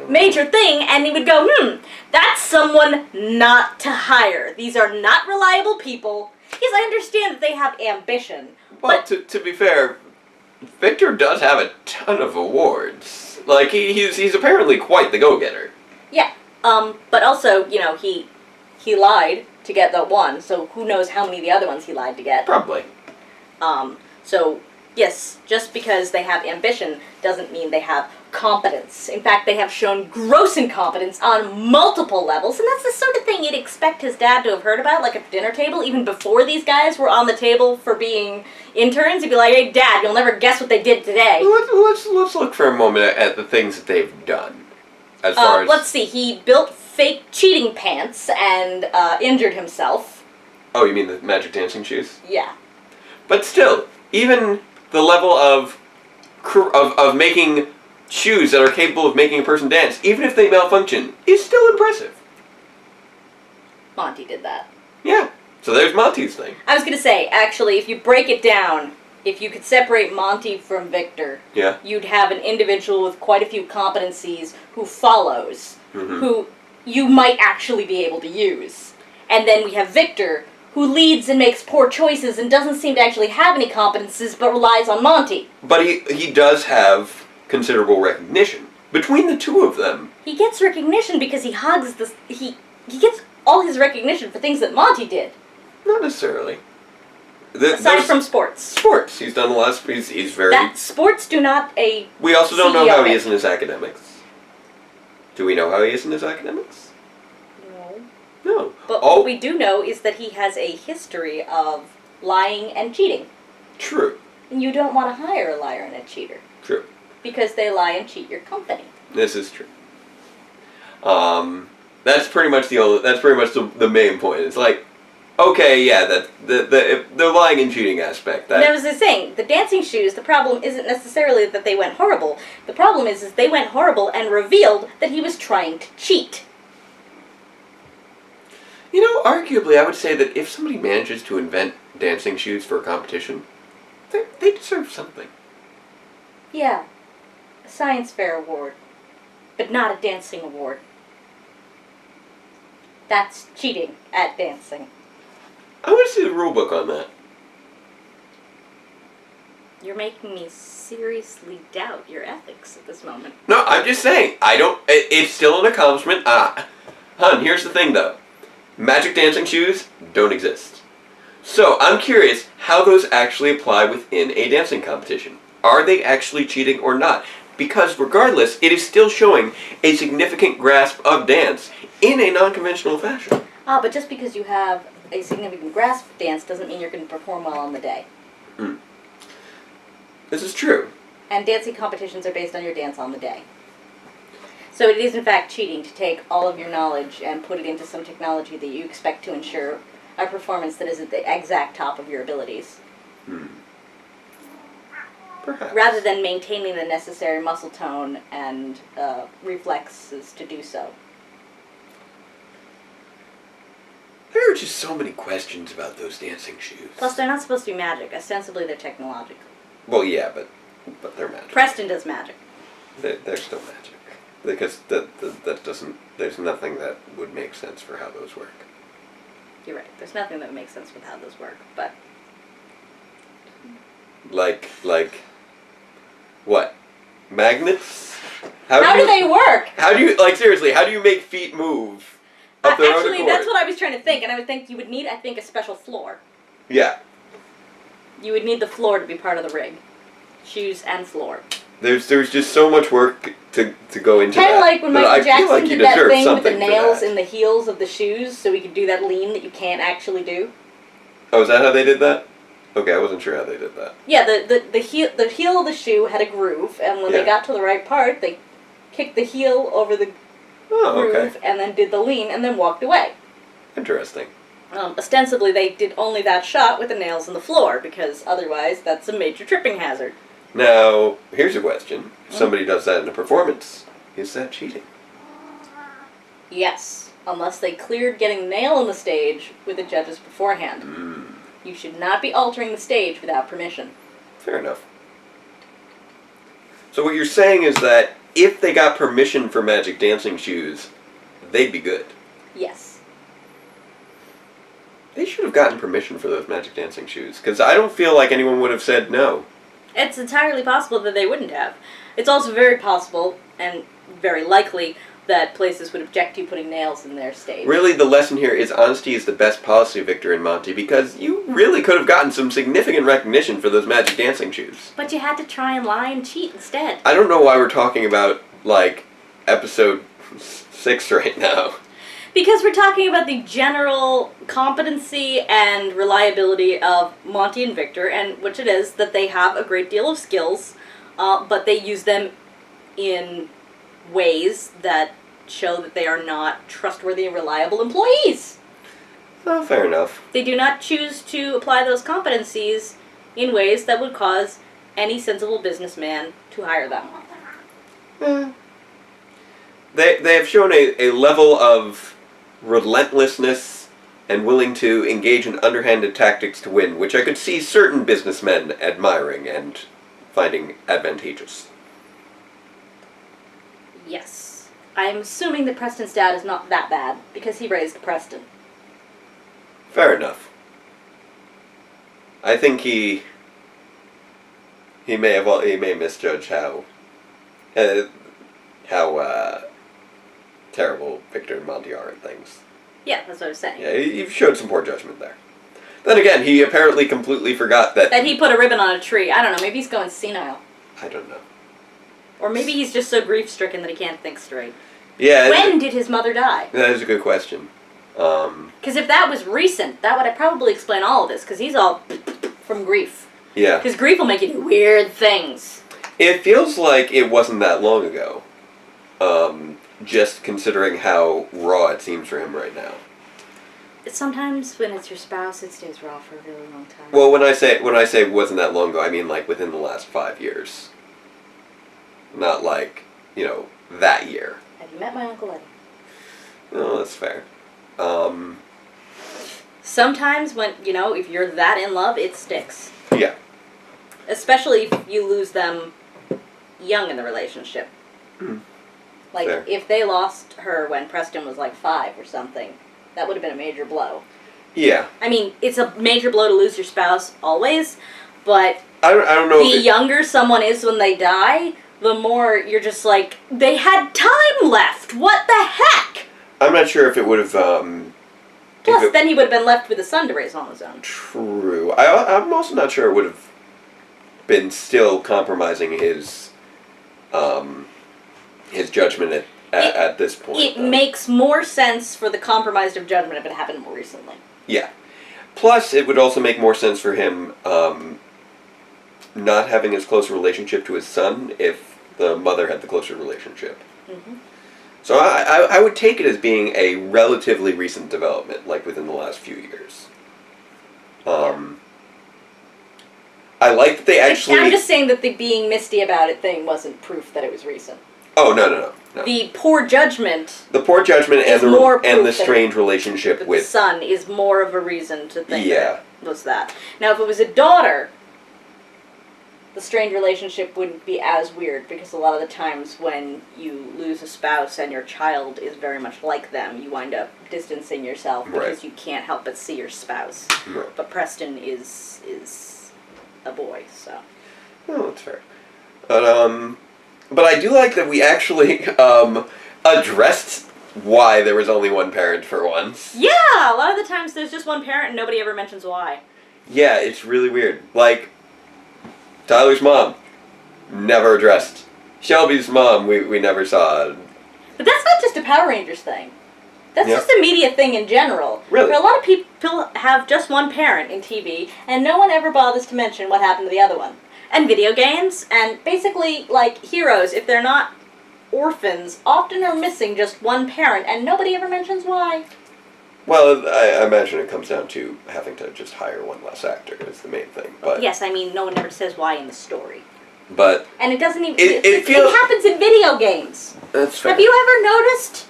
[SPEAKER 2] major thing, and he would go, that's someone not to hire. These are not reliable people. Yes, I understand that they have ambition.
[SPEAKER 1] Well,
[SPEAKER 2] but
[SPEAKER 1] to be fair, Victor does have a ton of awards. Like, he's apparently quite the go-getter.
[SPEAKER 2] yeah, but also, you know, he lied to get the one, so who knows how many of the other ones he lied to get.
[SPEAKER 1] Probably.
[SPEAKER 2] So, yes, just because they have ambition doesn't mean they have competence. In fact, they have shown gross incompetence on multiple levels, and that's the sort of thing you'd expect his dad to have heard about, like at the dinner table, even before these guys were on the table for being interns. He'd be like, hey, Dad, you'll never guess what they did today.
[SPEAKER 1] Let's look for a moment at the things that they've done. As far as...
[SPEAKER 2] Let's see, he built fake cheating pants and injured himself.
[SPEAKER 1] Oh, you mean the magic dancing shoes?
[SPEAKER 2] Yeah.
[SPEAKER 1] But still, even the level of making shoes that are capable of making a person dance, even if they malfunction, is still impressive.
[SPEAKER 2] Monty did that.
[SPEAKER 1] Yeah. So there's Monty's thing.
[SPEAKER 2] I was going to say, actually, if you break it down, if you could separate Monty from Victor,
[SPEAKER 1] yeah,
[SPEAKER 2] you'd have an individual with quite a few competencies who follows, who you might actually be able to use. And then we have Victor, who leads and makes poor choices and doesn't seem to actually have any competences, but relies on Monty.
[SPEAKER 1] But he does have considerable recognition. Between the two of them...
[SPEAKER 2] He gets recognition because he hugs the... He gets all his recognition for things that Monty did.
[SPEAKER 1] Not necessarily.
[SPEAKER 2] Aside from sports.
[SPEAKER 1] Sports. He's done a lot of... He's very...
[SPEAKER 2] That sports do not a
[SPEAKER 1] We also don't know
[SPEAKER 2] CEO
[SPEAKER 1] how he is in his academics. Do we know how he is in his academics? No.
[SPEAKER 2] But what we do know is that he has a history of lying and cheating.
[SPEAKER 1] True.
[SPEAKER 2] And you don't want to hire a liar and a cheater.
[SPEAKER 1] True.
[SPEAKER 2] Because they lie and cheat your company.
[SPEAKER 1] This is true. That's pretty much the main point. It's like, okay, yeah, the lying and cheating aspect.
[SPEAKER 2] And I was just saying, the dancing shoes, the problem isn't necessarily that they went horrible. The problem is they went horrible and revealed that he was trying to cheat.
[SPEAKER 1] You know, arguably, I would say that if somebody manages to invent dancing shoes for a competition, they deserve something.
[SPEAKER 2] Yeah. A science fair award. But not a dancing award. That's cheating at dancing.
[SPEAKER 1] I want to see the rule book on that.
[SPEAKER 2] You're making me seriously doubt your ethics at this moment.
[SPEAKER 1] No, I'm just saying, it's still an accomplishment. Hun, here's the thing though. Magic dancing shoes don't exist. So, I'm curious how those actually apply within a dancing competition. Are they actually cheating or not? Because regardless, it is still showing a significant grasp of dance in a non-conventional fashion.
[SPEAKER 2] But just because you have a significant grasp of dance doesn't mean you're going to perform well on the day.
[SPEAKER 1] This is true.
[SPEAKER 2] And dancing competitions are based on your dance on the day. So it is in fact cheating to take all of your knowledge and put it into some technology that you expect to ensure a performance that is at the exact top of your abilities.
[SPEAKER 1] Perhaps.
[SPEAKER 2] Rather than maintaining the necessary muscle tone and reflexes to do so.
[SPEAKER 1] There are just so many questions about those dancing shoes.
[SPEAKER 2] Plus, they're not supposed to be magic. Ostensibly, they're technological.
[SPEAKER 1] Well, yeah, but they're magic.
[SPEAKER 2] Preston does magic.
[SPEAKER 1] They're still magic. Because that doesn't... There's nothing that would make sense for how those work.
[SPEAKER 2] You're right. There's nothing that makes sense with how those work, but...
[SPEAKER 1] Like... What? Magnets?
[SPEAKER 2] How do they work?
[SPEAKER 1] How do you... Like, seriously, how do you make feet move of their own
[SPEAKER 2] Actually,
[SPEAKER 1] accord?
[SPEAKER 2] that's what I was trying to think, and I would think you would need, I think, a special floor.
[SPEAKER 1] Yeah.
[SPEAKER 2] You would need the floor to be part of the rig. Shoes and floor.
[SPEAKER 1] There's just so much work to go into that.
[SPEAKER 2] Kind of like when
[SPEAKER 1] But I
[SPEAKER 2] Michael
[SPEAKER 1] feel
[SPEAKER 2] Jackson
[SPEAKER 1] like you
[SPEAKER 2] did that
[SPEAKER 1] deserve
[SPEAKER 2] thing with the
[SPEAKER 1] something for
[SPEAKER 2] nails
[SPEAKER 1] that.
[SPEAKER 2] in the heels of the shoes, so we could do that lean that you can't actually do.
[SPEAKER 1] Oh, is that how they did that? Okay, I wasn't sure how they did that.
[SPEAKER 2] Yeah, the heel of the shoe had a groove, and when
[SPEAKER 1] Yeah.
[SPEAKER 2] they got to the right part, they kicked the heel over the
[SPEAKER 1] Oh,
[SPEAKER 2] groove,
[SPEAKER 1] okay.
[SPEAKER 2] and then did the lean, and then walked away.
[SPEAKER 1] Interesting.
[SPEAKER 2] Ostensibly, they did only that shot with the nails in the floor, because otherwise, that's a major tripping hazard.
[SPEAKER 1] Now, here's a question. If somebody does that in a performance, is that cheating?
[SPEAKER 2] Yes, unless they cleared getting the nail on the stage with the judges beforehand. You should not be altering the stage without permission.
[SPEAKER 1] Fair enough. So what you're saying is that if they got permission for Magic Dancing shoes, they'd be good.
[SPEAKER 2] Yes.
[SPEAKER 1] They should have gotten permission for those Magic Dancing shoes, because I don't feel like anyone would have said no.
[SPEAKER 2] It's entirely possible that they wouldn't have. It's also very possible, and very likely, that places would object to you putting nails in their stage.
[SPEAKER 1] Really, the lesson here is honesty is the best policy, Victor and Monty, because you really could have gotten some significant recognition for those Magic Dancing shoes.
[SPEAKER 2] But you had to try and lie and cheat instead.
[SPEAKER 1] I don't know why we're talking about, like, episode 6 right now.
[SPEAKER 2] Because we're talking about the general competency and reliability of Monty and Victor, and which it is that they have a great deal of skills, but they use them in ways that show that they are not trustworthy and reliable employees.
[SPEAKER 1] Oh, fair enough.
[SPEAKER 2] They do not choose to apply those competencies in ways that would cause any sensible businessman to hire them.
[SPEAKER 1] They have shown a level of relentlessness and willing to engage in underhanded tactics to win, which I could see certain businessmen admiring and finding advantageous.
[SPEAKER 2] Yes. I'm assuming that Preston's dad is not that bad, because he raised Preston.
[SPEAKER 1] Fair enough. I think he may misjudge how terrible Victor and Monty are at things.
[SPEAKER 2] Yeah, that's what I was saying.
[SPEAKER 1] Yeah, he showed some poor judgment there. Then again, he apparently completely forgot that...
[SPEAKER 2] That he put a ribbon on a tree. I don't know, maybe he's going senile.
[SPEAKER 1] I don't know.
[SPEAKER 2] Or maybe he's just so grief-stricken that he can't think straight.
[SPEAKER 1] Yeah.
[SPEAKER 2] When did his mother die?
[SPEAKER 1] That is a good question.
[SPEAKER 2] Because if that was recent, that would probably explain all of this, because he's all from grief.
[SPEAKER 1] Yeah.
[SPEAKER 2] Because grief will make you do weird things.
[SPEAKER 1] It feels like it wasn't that long ago. Just considering how raw it seems for him right now.
[SPEAKER 2] Sometimes when it's your spouse, it stays raw for a really long time.
[SPEAKER 1] Well, when I say wasn't that long ago, I mean like within the last 5 years. Not like, that year.
[SPEAKER 2] Have you met my Uncle Eddie?
[SPEAKER 1] Oh, that's fair.
[SPEAKER 2] Sometimes when, if you're that in love, it sticks.
[SPEAKER 1] Yeah.
[SPEAKER 2] Especially if you lose them young in the relationship. Like,
[SPEAKER 1] Fair.
[SPEAKER 2] if they lost her when Preston was like 5 or something, that would have been a major blow.
[SPEAKER 1] Yeah.
[SPEAKER 2] I mean, it's a major blow to lose your spouse, always, but
[SPEAKER 1] I don't know
[SPEAKER 2] the younger someone is when they die, the more you're just like, they had time left! What the heck?
[SPEAKER 1] I'm not sure if it would have,
[SPEAKER 2] Plus, then he would have been left with a son to raise on his own.
[SPEAKER 1] True. I'm also not sure it would have been still compromising his judgment at this point.
[SPEAKER 2] It makes more sense for the compromise of judgment if it happened more recently.
[SPEAKER 1] Yeah. Plus, it would also make more sense for him not having as close a relationship to his son if the mother had the closer relationship.
[SPEAKER 2] Mm-hmm.
[SPEAKER 1] So I would take it as being a relatively recent development, like within the last few years. I like that they actually...
[SPEAKER 2] I'm just saying that the being misty about it thing wasn't proof that it was recent.
[SPEAKER 1] Oh, no.
[SPEAKER 2] The poor judgment...
[SPEAKER 1] The poor judgment
[SPEAKER 2] and
[SPEAKER 1] the strange relationship with...
[SPEAKER 2] the son is more of a reason to think
[SPEAKER 1] Yeah.
[SPEAKER 2] that was that. Now, if it was a daughter, the strained relationship wouldn't be as weird, because a lot of the times when you lose a spouse and your child is very much like them, you wind up distancing yourself because
[SPEAKER 1] Right.
[SPEAKER 2] you can't help but see your spouse.
[SPEAKER 1] Right.
[SPEAKER 2] But Preston is a boy, so...
[SPEAKER 1] Oh, that's fair. But I do like that we actually addressed why there was only one parent for once.
[SPEAKER 2] Yeah! A lot of the times there's just one parent and nobody ever mentions why.
[SPEAKER 1] Yeah, it's really weird. Like, Tyler's mom. never addressed. Shelby's mom, we never saw.
[SPEAKER 2] But that's not just a Power Rangers thing. That's
[SPEAKER 1] Yeah.
[SPEAKER 2] just a media thing in general.
[SPEAKER 1] Really?
[SPEAKER 2] Where a lot of people have just one parent in TV, and no one ever bothers to mention what happened to the other one. And video games, and basically, like, heroes, if they're not orphans, often are missing just one parent, and nobody ever mentions why.
[SPEAKER 1] Well, I imagine it comes down to having to just hire one less actor is the main thing. But
[SPEAKER 2] Yes, I mean, no one ever says why in the story.
[SPEAKER 1] But
[SPEAKER 2] And it doesn't even...
[SPEAKER 1] It feels-
[SPEAKER 2] it happens in video games.
[SPEAKER 1] that's fair.
[SPEAKER 2] Have you ever noticed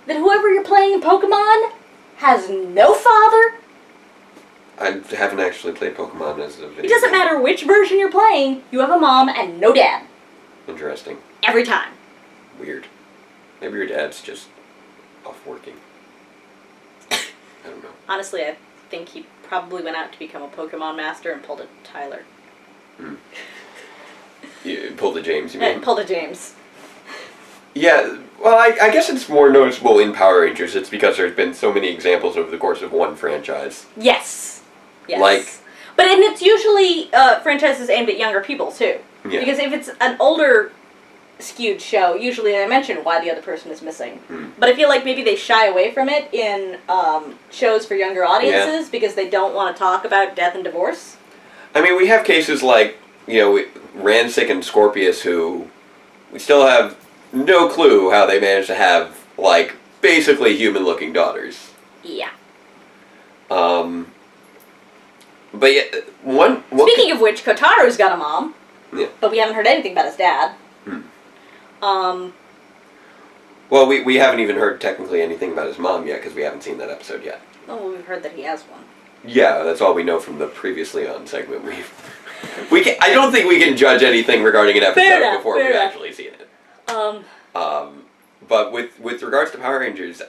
[SPEAKER 2] that whoever you're playing in Pokemon has no father?
[SPEAKER 1] I haven't actually played Pokemon as a video.
[SPEAKER 2] It doesn't
[SPEAKER 1] game.
[SPEAKER 2] matter which version you're playing, you have a mom and no dad.
[SPEAKER 1] Interesting.
[SPEAKER 2] Every time.
[SPEAKER 1] Weird. Maybe your dad's just off working. I don't know.
[SPEAKER 2] Honestly, I think he probably went out to become a Pokemon master and pulled a Tyler.
[SPEAKER 1] You pulled the James, you mean?
[SPEAKER 2] Pulled a James.
[SPEAKER 1] Yeah, well, I guess it's more noticeable in Power Rangers. It's because there's been so many examples over the course of one franchise.
[SPEAKER 2] Yes. Yes.
[SPEAKER 1] Like-
[SPEAKER 2] But and it's usually franchises aimed at younger people, too.
[SPEAKER 1] Yeah.
[SPEAKER 2] Because if it's an older skewed show, usually they mention why the other person is missing. But I feel like maybe they shy away from it in shows for younger audiences because they don't want to talk about death and divorce.
[SPEAKER 1] I mean, we have cases like, Rancic and Scorpius who we still have no clue how they managed to have, like, basically human-looking daughters.
[SPEAKER 2] Yeah.
[SPEAKER 1] But yeah, one...
[SPEAKER 2] Speaking of which, Kotaro's got a mom.
[SPEAKER 1] Yeah.
[SPEAKER 2] But we haven't heard anything about his dad.
[SPEAKER 1] Well, we haven't even heard technically anything about his mom yet because we haven't seen that episode yet.
[SPEAKER 2] Oh, we've heard that he has one.
[SPEAKER 1] Yeah, that's all we know from the previously on segment. I don't think we can judge anything regarding an
[SPEAKER 2] Fair
[SPEAKER 1] episode
[SPEAKER 2] enough,
[SPEAKER 1] before
[SPEAKER 2] fair
[SPEAKER 1] we've
[SPEAKER 2] enough.
[SPEAKER 1] actually seen it.
[SPEAKER 2] Um,
[SPEAKER 1] But with regards to Power Rangers,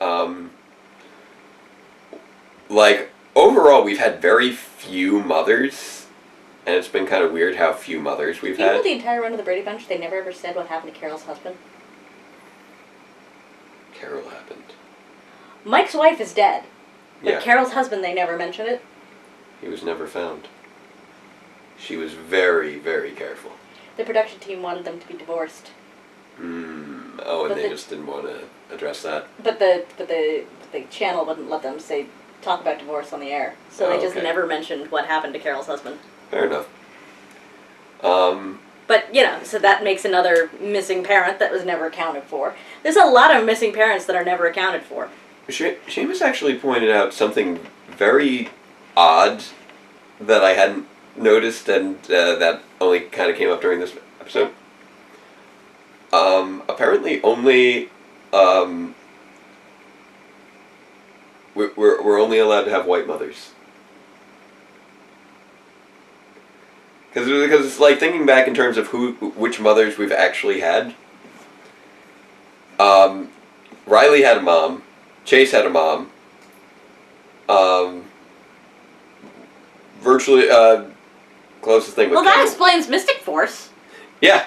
[SPEAKER 1] like, overall we've had very few mothers, and it's been kind of weird how few mothers we've
[SPEAKER 2] you know
[SPEAKER 1] had.
[SPEAKER 2] the entire run of the Brady Bunch, they never ever said what happened to Carol's husband?
[SPEAKER 1] Carol happened.
[SPEAKER 2] Mike's wife is dead. But
[SPEAKER 1] Yeah.
[SPEAKER 2] Carol's husband, they never mention it.
[SPEAKER 1] He was never found. She was very, very careful.
[SPEAKER 2] The production team wanted them to be divorced.
[SPEAKER 1] Oh, and
[SPEAKER 2] But
[SPEAKER 1] they
[SPEAKER 2] the-
[SPEAKER 1] just didn't want to address that.
[SPEAKER 2] But the channel wouldn't let them talk about divorce on the air. So they just
[SPEAKER 1] Okay.
[SPEAKER 2] never mentioned what happened to Carol's husband.
[SPEAKER 1] Fair enough.
[SPEAKER 2] But, so that makes another missing parent that was never accounted for. There's a lot of missing parents that are never accounted for.
[SPEAKER 1] Seamus actually pointed out something very odd that I hadn't noticed, and that only kind of came up during this episode. Apparently only, we're only allowed to have white mothers. Because it's like thinking back in terms of which mothers we've actually had. Riley had a mom. Chase had a mom. Virtually, closest thing with
[SPEAKER 2] Well, that
[SPEAKER 1] Kendall.
[SPEAKER 2] explains Mystic Force.
[SPEAKER 1] Yeah.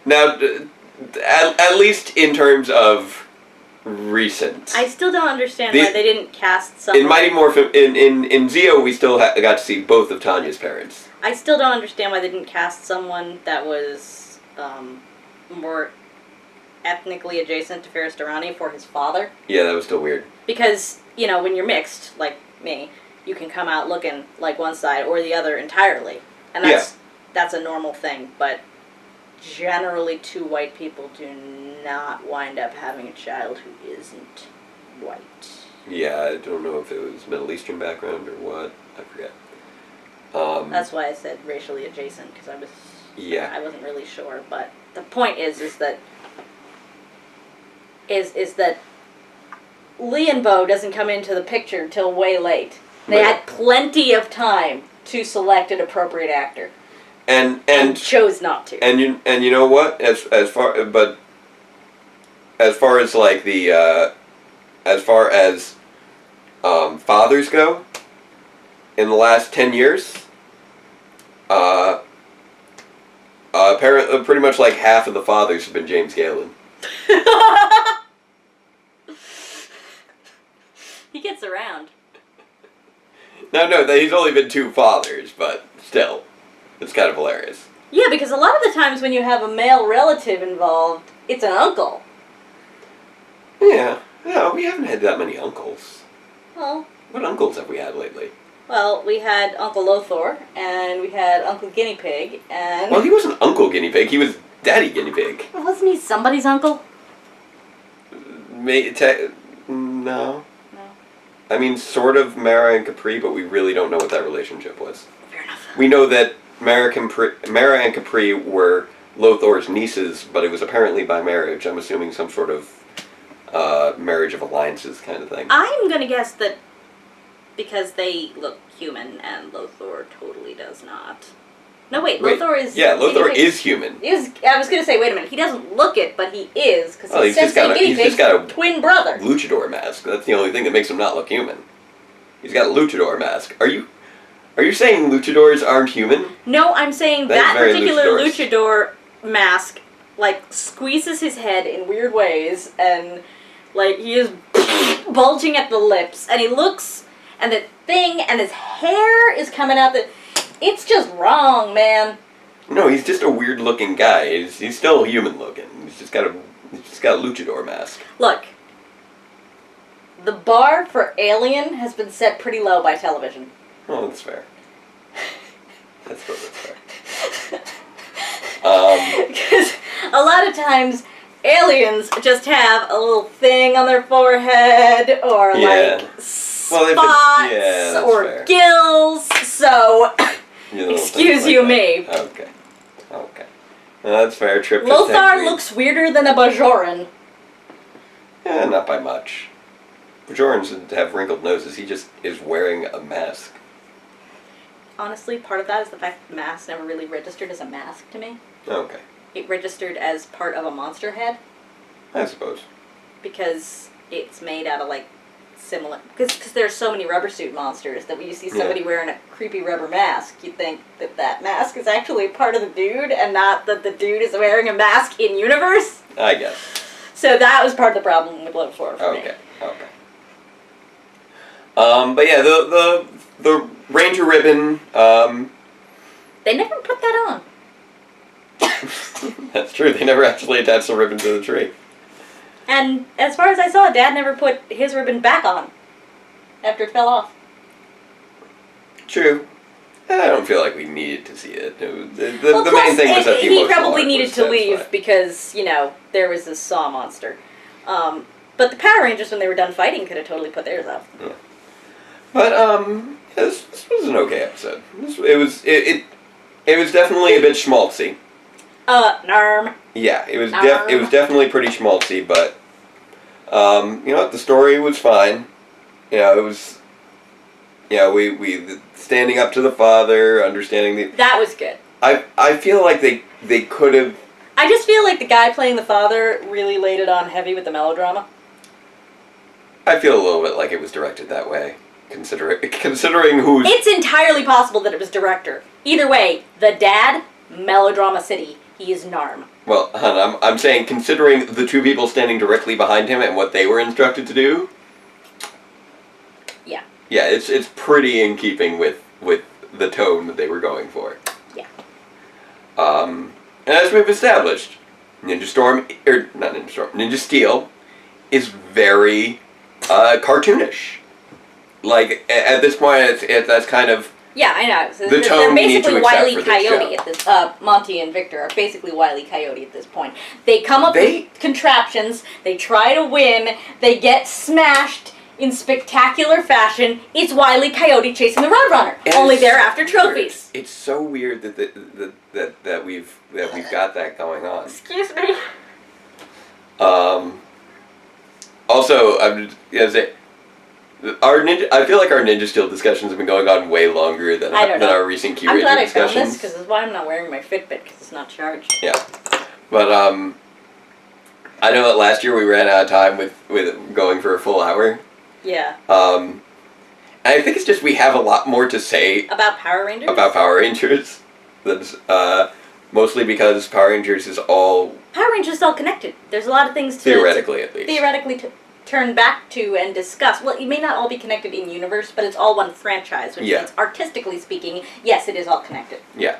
[SPEAKER 1] Now, at least in terms of recent.
[SPEAKER 2] I still don't understand why they didn't cast someone.
[SPEAKER 1] In Mighty Morphin, in Zeo, we still got to see both of Tanya's parents.
[SPEAKER 2] I still don't understand why they didn't cast someone that was more ethnically adjacent to Ferris Durrani for his father.
[SPEAKER 1] Yeah, that was still weird.
[SPEAKER 2] Because, when you're mixed, like me, you can come out looking like one side or the other entirely. And that's a normal thing, but generally two white people do not wind up having a child who isn't white.
[SPEAKER 1] Yeah, I don't know if it was Middle Eastern background or what. I forget.
[SPEAKER 2] That's why I said racially adjacent, because
[SPEAKER 1] Yeah.
[SPEAKER 2] I wasn't really sure. But the point is that Lee and Bo doesn't come into the picture till way late. They
[SPEAKER 1] Right.
[SPEAKER 2] had plenty of time to select an appropriate actor.
[SPEAKER 1] And
[SPEAKER 2] chose not to.
[SPEAKER 1] And you know what? As far as like the as far as fathers go, in the last 10 years, apparently pretty much like half of the fathers have been James Galen.
[SPEAKER 2] He gets around.
[SPEAKER 1] No, he's only been 2 fathers, but still, It's kind of hilarious.
[SPEAKER 2] Yeah, because a lot of the times when you have a male relative involved, it's an uncle.
[SPEAKER 1] Yeah. No, we haven't had that many uncles.
[SPEAKER 2] Well,
[SPEAKER 1] What uncles have we had lately?
[SPEAKER 2] we had Uncle Lothar, and we had Uncle Guinea Pig, and...
[SPEAKER 1] Well, he wasn't Uncle Guinea Pig. He was Daddy Guinea Pig.
[SPEAKER 2] Wasn't he somebody's uncle?
[SPEAKER 1] No.
[SPEAKER 2] No.
[SPEAKER 1] I mean, sort of Mara and Capri, but we really don't know what that relationship was.
[SPEAKER 2] Fair enough.
[SPEAKER 1] We know that Mara and Capri were Lothar's nieces, but it was apparently by marriage. I'm assuming some sort of marriage of alliances kind of thing.
[SPEAKER 2] I'm gonna guess that because they look human, and Lothar totally does not. No, wait, Lothar is...
[SPEAKER 1] Yeah, Lothar is human.
[SPEAKER 2] I was gonna say, wait a minute, he doesn't look it, but he is, because he's
[SPEAKER 1] just got
[SPEAKER 2] Guinea Pig's
[SPEAKER 1] a
[SPEAKER 2] twin brother.
[SPEAKER 1] luchador mask. That's the only thing that makes him not look human. He's got a luchador mask. Are you saying luchadors aren't human?
[SPEAKER 2] No, I'm saying
[SPEAKER 1] That is
[SPEAKER 2] that
[SPEAKER 1] very
[SPEAKER 2] particular
[SPEAKER 1] luchador's.
[SPEAKER 2] luchador mask, like, squeezes his head in weird ways, and, like, he is bulging at the lips, and he looks, and the thing, and his hair is coming out the... It's just wrong, man.
[SPEAKER 1] No, he's just a weird looking guy. He's still human looking. He's just got a luchador mask.
[SPEAKER 2] Look, the bar for Alien has been set pretty low by television.
[SPEAKER 1] Oh, that's fair. That's fair.
[SPEAKER 2] Because a lot of times, aliens just have a little thing on their forehead, or
[SPEAKER 1] Yeah.
[SPEAKER 2] like spots,
[SPEAKER 1] that's
[SPEAKER 2] or
[SPEAKER 1] fair.
[SPEAKER 2] gills, so
[SPEAKER 1] You know,
[SPEAKER 2] excuse
[SPEAKER 1] things
[SPEAKER 2] you
[SPEAKER 1] like
[SPEAKER 2] me.
[SPEAKER 1] that. Okay. That's fair. Trip just
[SPEAKER 2] Lothar
[SPEAKER 1] had
[SPEAKER 2] looks weirder than a Bajoran.
[SPEAKER 1] Yeah, not by much. Bajorans have wrinkled noses. He just is wearing a mask.
[SPEAKER 2] Honestly, part of that is the fact that the mask never really registered as a mask to me.
[SPEAKER 1] Okay.
[SPEAKER 2] It registered as part of a monster head,
[SPEAKER 1] I suppose.
[SPEAKER 2] because it's made out of, like, similar... Because there's so many rubber suit monsters that when you see somebody wearing a creepy rubber mask, you think that mask is actually part of the dude, and not that the dude is wearing a mask in universe.
[SPEAKER 1] I guess.
[SPEAKER 2] So that was part of the problem with Love 4 for me.
[SPEAKER 1] Okay. But yeah, the Ranger ribbon,
[SPEAKER 2] They never put that on.
[SPEAKER 1] that's true, they never actually attached the ribbon to the tree.
[SPEAKER 2] And as far as I saw, Dad never put his ribbon back on after it fell off.
[SPEAKER 1] True. I don't feel like we needed to see it. The
[SPEAKER 2] Well,
[SPEAKER 1] main
[SPEAKER 2] plus,
[SPEAKER 1] thing was that the
[SPEAKER 2] he
[SPEAKER 1] emotional
[SPEAKER 2] probably
[SPEAKER 1] arc
[SPEAKER 2] needed
[SPEAKER 1] was
[SPEAKER 2] to leave
[SPEAKER 1] satisfying.
[SPEAKER 2] because, you know, there was this Saw monster. But the Power Rangers, when they were done fighting, could have totally put theirs up.
[SPEAKER 1] Yeah. But this was an okay episode. It was definitely a bit schmaltzy.
[SPEAKER 2] Narm.
[SPEAKER 1] Yeah, it was definitely pretty schmaltzy, but you know what, the story was fine. You know, it was, you know, we standing up to the father, understanding the...
[SPEAKER 2] That was good.
[SPEAKER 1] I feel like they could have...
[SPEAKER 2] I just feel like the guy playing the father really laid it on heavy with the melodrama.
[SPEAKER 1] I feel a little bit like it was directed that way, considering who's...
[SPEAKER 2] It's entirely possible that it was director. Either way, the dad, melodrama city. He is Narm.
[SPEAKER 1] Well, hon, I'm saying considering the two people standing directly behind him and what they were instructed to do...
[SPEAKER 2] Yeah.
[SPEAKER 1] Yeah, it's pretty in keeping with the tone that they were going for.
[SPEAKER 2] Yeah.
[SPEAKER 1] And as we've established, Ninja Steel is very cartoonish. Like at this point, that's kind of
[SPEAKER 2] Yeah, I know. So
[SPEAKER 1] the tone we need to
[SPEAKER 2] basically
[SPEAKER 1] accept
[SPEAKER 2] Wile E.
[SPEAKER 1] for this
[SPEAKER 2] Coyote
[SPEAKER 1] show.
[SPEAKER 2] at this. Monty and Victor are basically Wile E. Coyote at this point. They come up with contraptions. They try to win. They get smashed in spectacular fashion. It's Wile E. Coyote chasing the Roadrunner. Only they're after trophies.
[SPEAKER 1] It's so weird that we've got that going on.
[SPEAKER 2] Excuse me.
[SPEAKER 1] Also, I'm just gonna say, I feel like our Ninja Steel discussions have been going on way longer than our recent Key
[SPEAKER 2] I'm
[SPEAKER 1] Ranger
[SPEAKER 2] glad I found
[SPEAKER 1] discussions.
[SPEAKER 2] this because that's why I'm not wearing my Fitbit because it's not charged.
[SPEAKER 1] Yeah, but I know that last year we ran out of time with going for a full hour.
[SPEAKER 2] Yeah.
[SPEAKER 1] And I think it's just we have a lot more to say
[SPEAKER 2] About Power Rangers?
[SPEAKER 1] about Power Rangers. That's mostly because Power Rangers is all
[SPEAKER 2] Power Rangers is all connected. There's a lot of things to
[SPEAKER 1] theoretically at least.
[SPEAKER 2] theoretically to turn back to and discuss. Well, it may not all be connected in universe, but it's all one franchise, which
[SPEAKER 1] Yeah.
[SPEAKER 2] means artistically speaking, yes, it is all connected.
[SPEAKER 1] Yeah.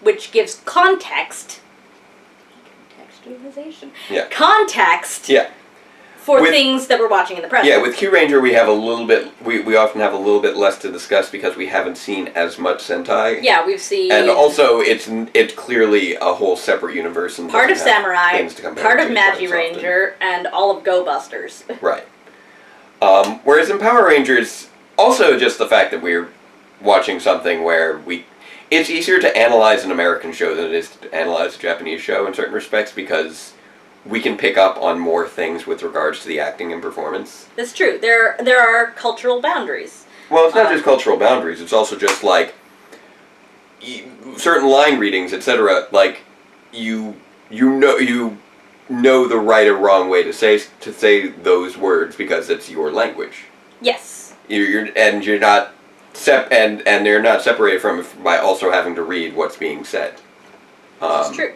[SPEAKER 2] which gives context. Contextualization.
[SPEAKER 1] Yeah.
[SPEAKER 2] Context.
[SPEAKER 1] Yeah.
[SPEAKER 2] For things that we're watching in the present.
[SPEAKER 1] Yeah, with Q Ranger we have a little bit. We often have a little bit less to discuss because we haven't seen as much Sentai.
[SPEAKER 2] Yeah, we've seen.
[SPEAKER 1] And also, it's clearly a whole separate universe and
[SPEAKER 2] part of
[SPEAKER 1] doesn't have
[SPEAKER 2] Samurai,
[SPEAKER 1] things to compare
[SPEAKER 2] part of
[SPEAKER 1] to
[SPEAKER 2] Magi
[SPEAKER 1] quite as
[SPEAKER 2] Ranger, and all of Go Busters.
[SPEAKER 1] Right. Whereas in Power Rangers, also just the fact that we're watching something where it's easier to analyze an American show than it is to analyze a Japanese show in certain respects because we can pick up on more things with regards to the acting and performance.
[SPEAKER 2] That's true. There are cultural boundaries.
[SPEAKER 1] Well, it's not just cultural boundaries. It's also just like certain line readings, etc. Like you know the right or wrong way to say those words because it's your language.
[SPEAKER 2] Yes.
[SPEAKER 1] You're not and they're not separated from it by also having to read what's being said.
[SPEAKER 2] That's true.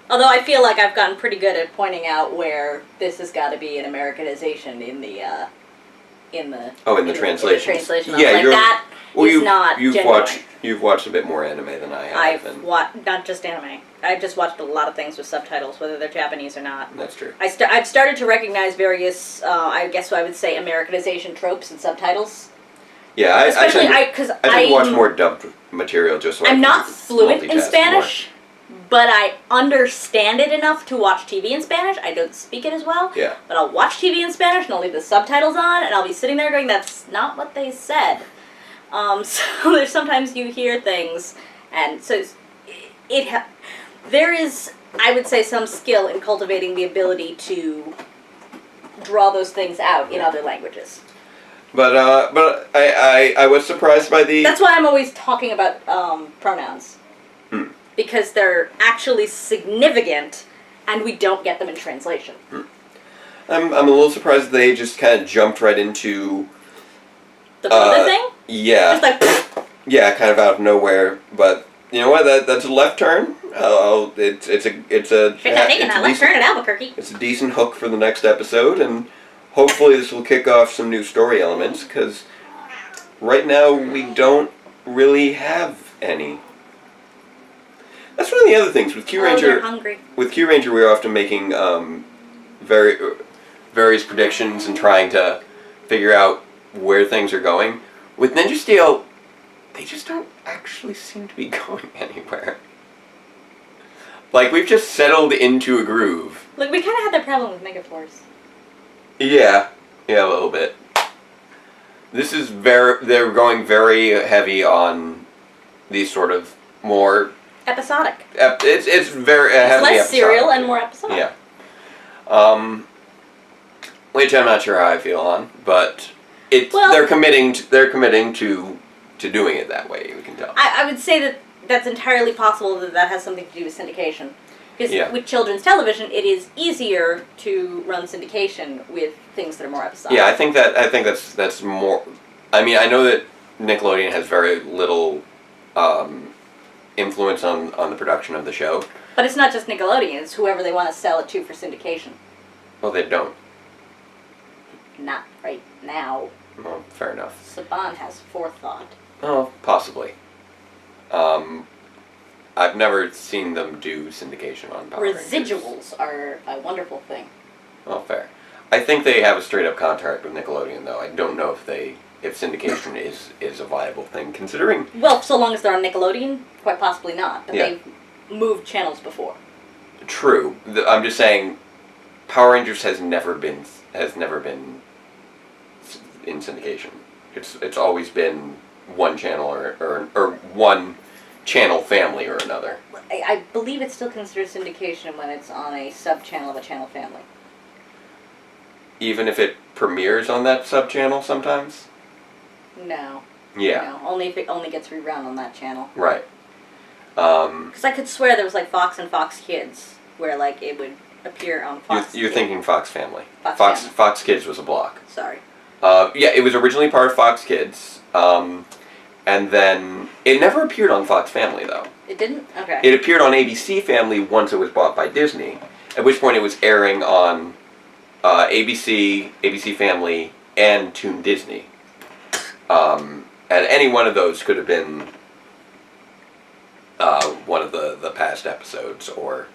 [SPEAKER 2] Although I feel like I've gotten pretty good at pointing out where this has got to be an Americanization in the
[SPEAKER 1] translation.
[SPEAKER 2] translation.
[SPEAKER 1] Yeah,
[SPEAKER 2] like that is not genuine.
[SPEAKER 1] You've watched a bit more anime than I have.
[SPEAKER 2] I've watched not just anime. I've just watched a lot of things with subtitles, whether they're Japanese or not.
[SPEAKER 1] That's true.
[SPEAKER 2] I've started to recognize various, I guess I would say, Americanization tropes in subtitles.
[SPEAKER 1] Yeah,
[SPEAKER 2] especially
[SPEAKER 1] I tend to watch more dubbed material just so
[SPEAKER 2] I'm not fluent in
[SPEAKER 1] multitask
[SPEAKER 2] Spanish. But I understand it enough to watch TV in Spanish. I don't speak it as well.
[SPEAKER 1] Yeah.
[SPEAKER 2] But I'll watch TV in Spanish and I'll leave the subtitles on and I'll be sitting there going, that's not what they said. So there's sometimes you hear things and so there is, I would say, some skill in cultivating the ability to draw those things out in other languages.
[SPEAKER 1] But I was surprised by the...
[SPEAKER 2] That's why I'm always talking about pronouns. Because they're actually significant, and we don't get them in translation.
[SPEAKER 1] I'm a little surprised they just kind of jumped right into
[SPEAKER 2] the brother thing.
[SPEAKER 1] Yeah,
[SPEAKER 2] just like
[SPEAKER 1] yeah, kind of out of nowhere. But you know what? That's a left turn. It's a
[SPEAKER 2] left turn at Albuquerque.
[SPEAKER 1] It's a decent hook for the next episode, and hopefully this will kick off some new story elements. Because right now we don't really have any. That's one of the other things with Q Ranger.
[SPEAKER 2] They're hungry.
[SPEAKER 1] With Q Ranger, we're often making various predictions and trying to figure out where things are going. With Ninja Steel, they just don't actually seem to be going anywhere. Like we've just settled into a groove.
[SPEAKER 2] Like we kind of had that problem with Megaforce.
[SPEAKER 1] Yeah, a little bit. This is they're going very heavy on these sort of more
[SPEAKER 2] episodic.
[SPEAKER 1] It's very
[SPEAKER 2] it's less
[SPEAKER 1] episodic.
[SPEAKER 2] Serial and more episodic.
[SPEAKER 1] Yeah. Which I'm not sure how I feel on, but they're committing to doing it that way. We can tell.
[SPEAKER 2] I would say that's entirely possible that has something to do with syndication. Because with children's television, it is easier to run syndication with things that are more episodic.
[SPEAKER 1] Yeah, I think that's more. I mean, I know that Nickelodeon has very little influence on the production of the show.
[SPEAKER 2] But it's not just Nickelodeon, it's whoever they want to sell it to for syndication.
[SPEAKER 1] Well, they don't.
[SPEAKER 2] Not right now.
[SPEAKER 1] Well, fair enough.
[SPEAKER 2] Saban has forethought.
[SPEAKER 1] Oh, possibly. I've never seen them do syndication on Power Rangers.
[SPEAKER 2] Residuals are a wonderful thing.
[SPEAKER 1] Oh, fair. I think they have a straight-up contract with Nickelodeon, though. I don't know if syndication is a viable thing, considering...
[SPEAKER 2] Well, so long as they're on Nickelodeon, quite possibly not. But they've moved channels before.
[SPEAKER 1] True. I'm just saying, Power Rangers has never been in syndication. It's always been one channel or one channel family or another.
[SPEAKER 2] I believe it's still considered syndication when it's on a sub-channel of a channel family.
[SPEAKER 1] Even if it premieres on that sub-channel sometimes?
[SPEAKER 2] No.
[SPEAKER 1] Yeah.
[SPEAKER 2] No, only if it only gets rerun on that channel.
[SPEAKER 1] Right.
[SPEAKER 2] Because I could swear there was like Fox and Fox Kids, where like it would appear on Fox.
[SPEAKER 1] You're thinking Fox Family.
[SPEAKER 2] Family.
[SPEAKER 1] Fox Kids was a block.
[SPEAKER 2] Sorry.
[SPEAKER 1] Yeah, it was originally part of Fox Kids, and then it never appeared on Fox Family though.
[SPEAKER 2] It didn't? Okay.
[SPEAKER 1] It appeared on ABC Family once it was bought by Disney, at which point it was airing on ABC, ABC Family, and Toon Disney. And any one of those could have been the past episodes, or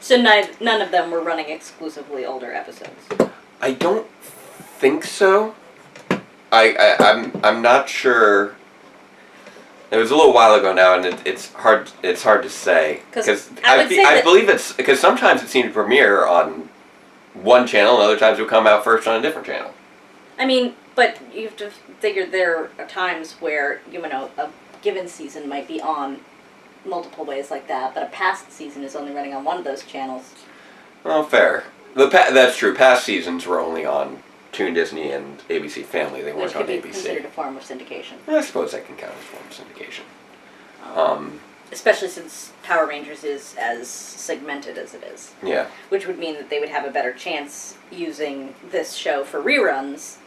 [SPEAKER 2] So none of them were running exclusively older episodes.
[SPEAKER 1] I don't think so. I'm not sure. It was a little while ago now, and it's hard to say because I believe it's because sometimes it seemed to premiere on one channel, and other times it would come out first on a different channel.
[SPEAKER 2] I mean, but you have to figure there are times where a given season might be on multiple ways like that, but a past season is only running on one of those channels.
[SPEAKER 1] Well, fair. That's true. Past seasons were only on Toon Disney and ABC Family. They weren't on ABC.
[SPEAKER 2] Which could be considered a form of syndication.
[SPEAKER 1] I suppose that can count as a form of syndication.
[SPEAKER 2] Especially since Power Rangers is as segmented as it is.
[SPEAKER 1] Yeah.
[SPEAKER 2] Which would mean that they would have a better chance using this show for reruns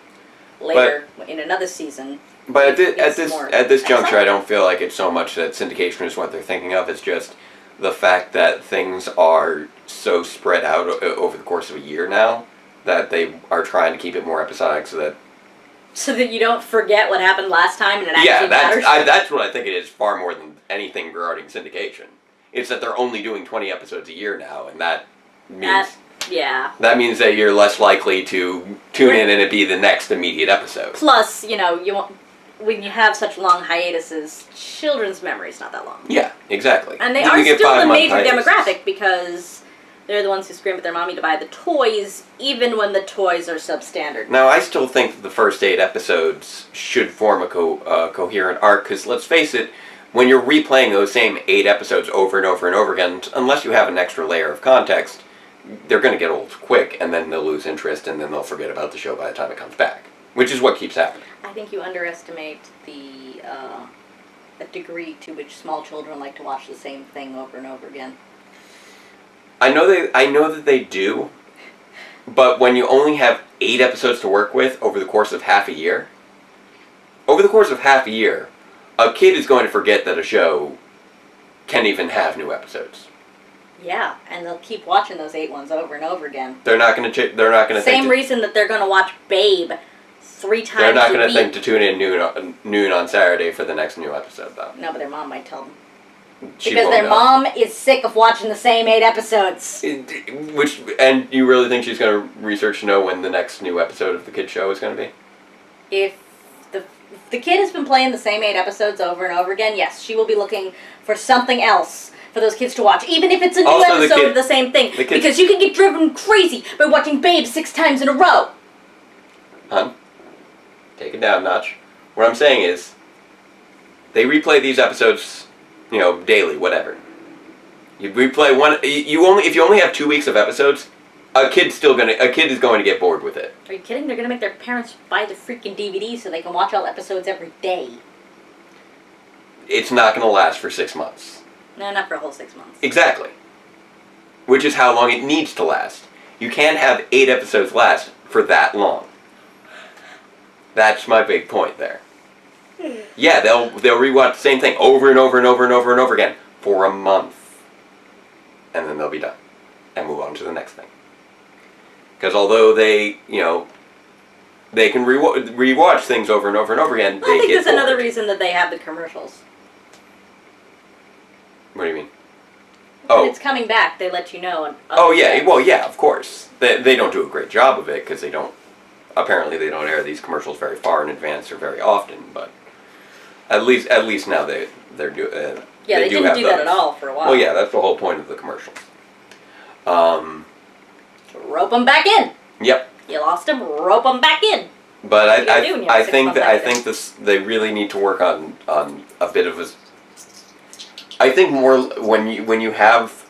[SPEAKER 2] later in another season.
[SPEAKER 1] But at this juncture, I don't feel like it's so much that syndication is what they're thinking of. It's just the fact that things are so spread out over the course of a year now that they are trying to keep it more episodic so that
[SPEAKER 2] you don't forget what happened last time and it actually matters.
[SPEAKER 1] That's what I think it is far more than anything regarding syndication. It's that they're only doing 20 episodes a year now, and that means that means that you're less likely to tune in and it be the next immediate episode.
[SPEAKER 2] Plus, when you have such long hiatuses, children's memory's not that long.
[SPEAKER 1] Yeah, exactly.
[SPEAKER 2] And they are still the major demographic because they're the ones who scream at their mommy to buy the toys, even when the toys are substandard.
[SPEAKER 1] Now, I still think that the first 8 episodes should form a coherent arc, because let's face it, when you're replaying those same 8 episodes over and over and over again, unless you have an extra layer of context, they're going to get old quick, and then they'll lose interest, and then they'll forget about the show by the time it comes back, which is what keeps happening.
[SPEAKER 2] I think you underestimate the degree to which small children like to watch the same thing over and over again.
[SPEAKER 1] I know that they do, but when you only have 8 episodes to work with over the course of half a year, a kid is going to forget that a show can even have new episodes.
[SPEAKER 2] Yeah, and they'll keep watching those 8 ones over and over again.
[SPEAKER 1] They're not going to.
[SPEAKER 2] Same reason that they're going to watch Babe 3 times.
[SPEAKER 1] They're not going to think to tune in noon on Saturday for the next new episode, though.
[SPEAKER 2] No, but their mom might tell them. Because their mom is sick of watching the same 8 episodes.
[SPEAKER 1] And you really think she's going to research to know when the next new episode of the kid show is going to be?
[SPEAKER 2] If the kid has been playing the same 8 episodes over and over again, yes, she will be looking for something else for those kids to watch, even if it's a new episode of the same thing. Because you can get driven crazy by watching Babe 6 times in a row.
[SPEAKER 1] Hun, take it down a notch. What I'm saying is, they replay these episodes, daily, whatever. You replay one. If you only have 2 weeks of episodes, a kid is going to get bored with it.
[SPEAKER 2] Are you kidding? They're going to make their parents buy the freaking DVD so they can watch all episodes every day.
[SPEAKER 1] It's not going to last for 6 months.
[SPEAKER 2] No, not for a whole 6 months.
[SPEAKER 1] Exactly. Which is how long it needs to last. You can't have 8 episodes last for that long. That's my big point there. Yeah, they'll rewatch the same thing over and over and over and over and over again for a month. And then they'll be done. And move on to the next thing. Because although they can rewatch things over and over and over again,
[SPEAKER 2] I think that's another reason that they have the commercials.
[SPEAKER 1] What do you mean?
[SPEAKER 2] When it's coming back, they let you know.
[SPEAKER 1] Oh, yeah. Well, yeah, of course. They don't do a great job of it because apparently they don't air these commercials very far in advance or very often, but at least now they're doing.
[SPEAKER 2] Yeah, they didn't do that at all for a while.
[SPEAKER 1] Well, yeah, that's the whole point of the commercials.
[SPEAKER 2] Rope them back in.
[SPEAKER 1] Yep.
[SPEAKER 2] You lost them, rope them back in.
[SPEAKER 1] But I think they really need to work on a bit of a. I think more when you have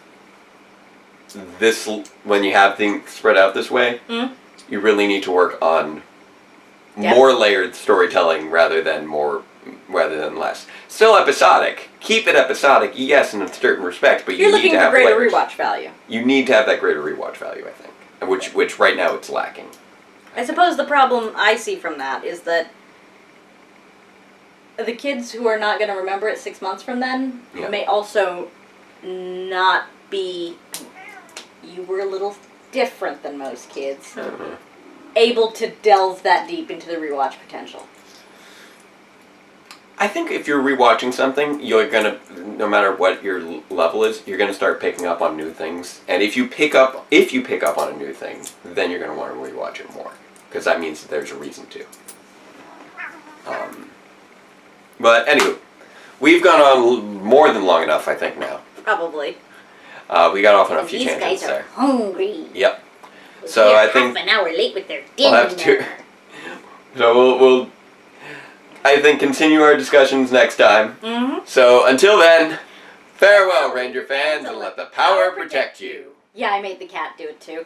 [SPEAKER 1] things spread out this way, you really need to work on more layered storytelling rather than less. Still episodic. Keep it episodic, yes, in a certain respect, but
[SPEAKER 2] you're looking for greater
[SPEAKER 1] layers.
[SPEAKER 2] Rewatch value.
[SPEAKER 1] You need to have that greater rewatch value, I think, which right now it's lacking.
[SPEAKER 2] I suppose the problem I see from that is that the kids who are not going to remember it 6 months from then may also not be. You were a little different than most kids. Able to delve that deep into the rewatch potential.
[SPEAKER 1] I think if you're rewatching something, you're gonna, no matter what your level is, you're gonna start picking up on new things. And if you pick up on a new thing, then you're gonna want to rewatch it more, because that means that there's a reason to. But anyway, we've gone on more than long enough, I think now.
[SPEAKER 2] Probably.
[SPEAKER 1] We got off on a few
[SPEAKER 2] These
[SPEAKER 1] tangents
[SPEAKER 2] guys are
[SPEAKER 1] there.
[SPEAKER 2] hungry.
[SPEAKER 1] Yep. So I think
[SPEAKER 2] half an hour late with their
[SPEAKER 1] we'll
[SPEAKER 2] dinner.
[SPEAKER 1] have to. So we'll I think continue our discussions next time.
[SPEAKER 2] Mm-hmm.
[SPEAKER 1] So until then, farewell, Ranger fans, and let the power protect you.
[SPEAKER 2] Yeah, I made the cat do it too.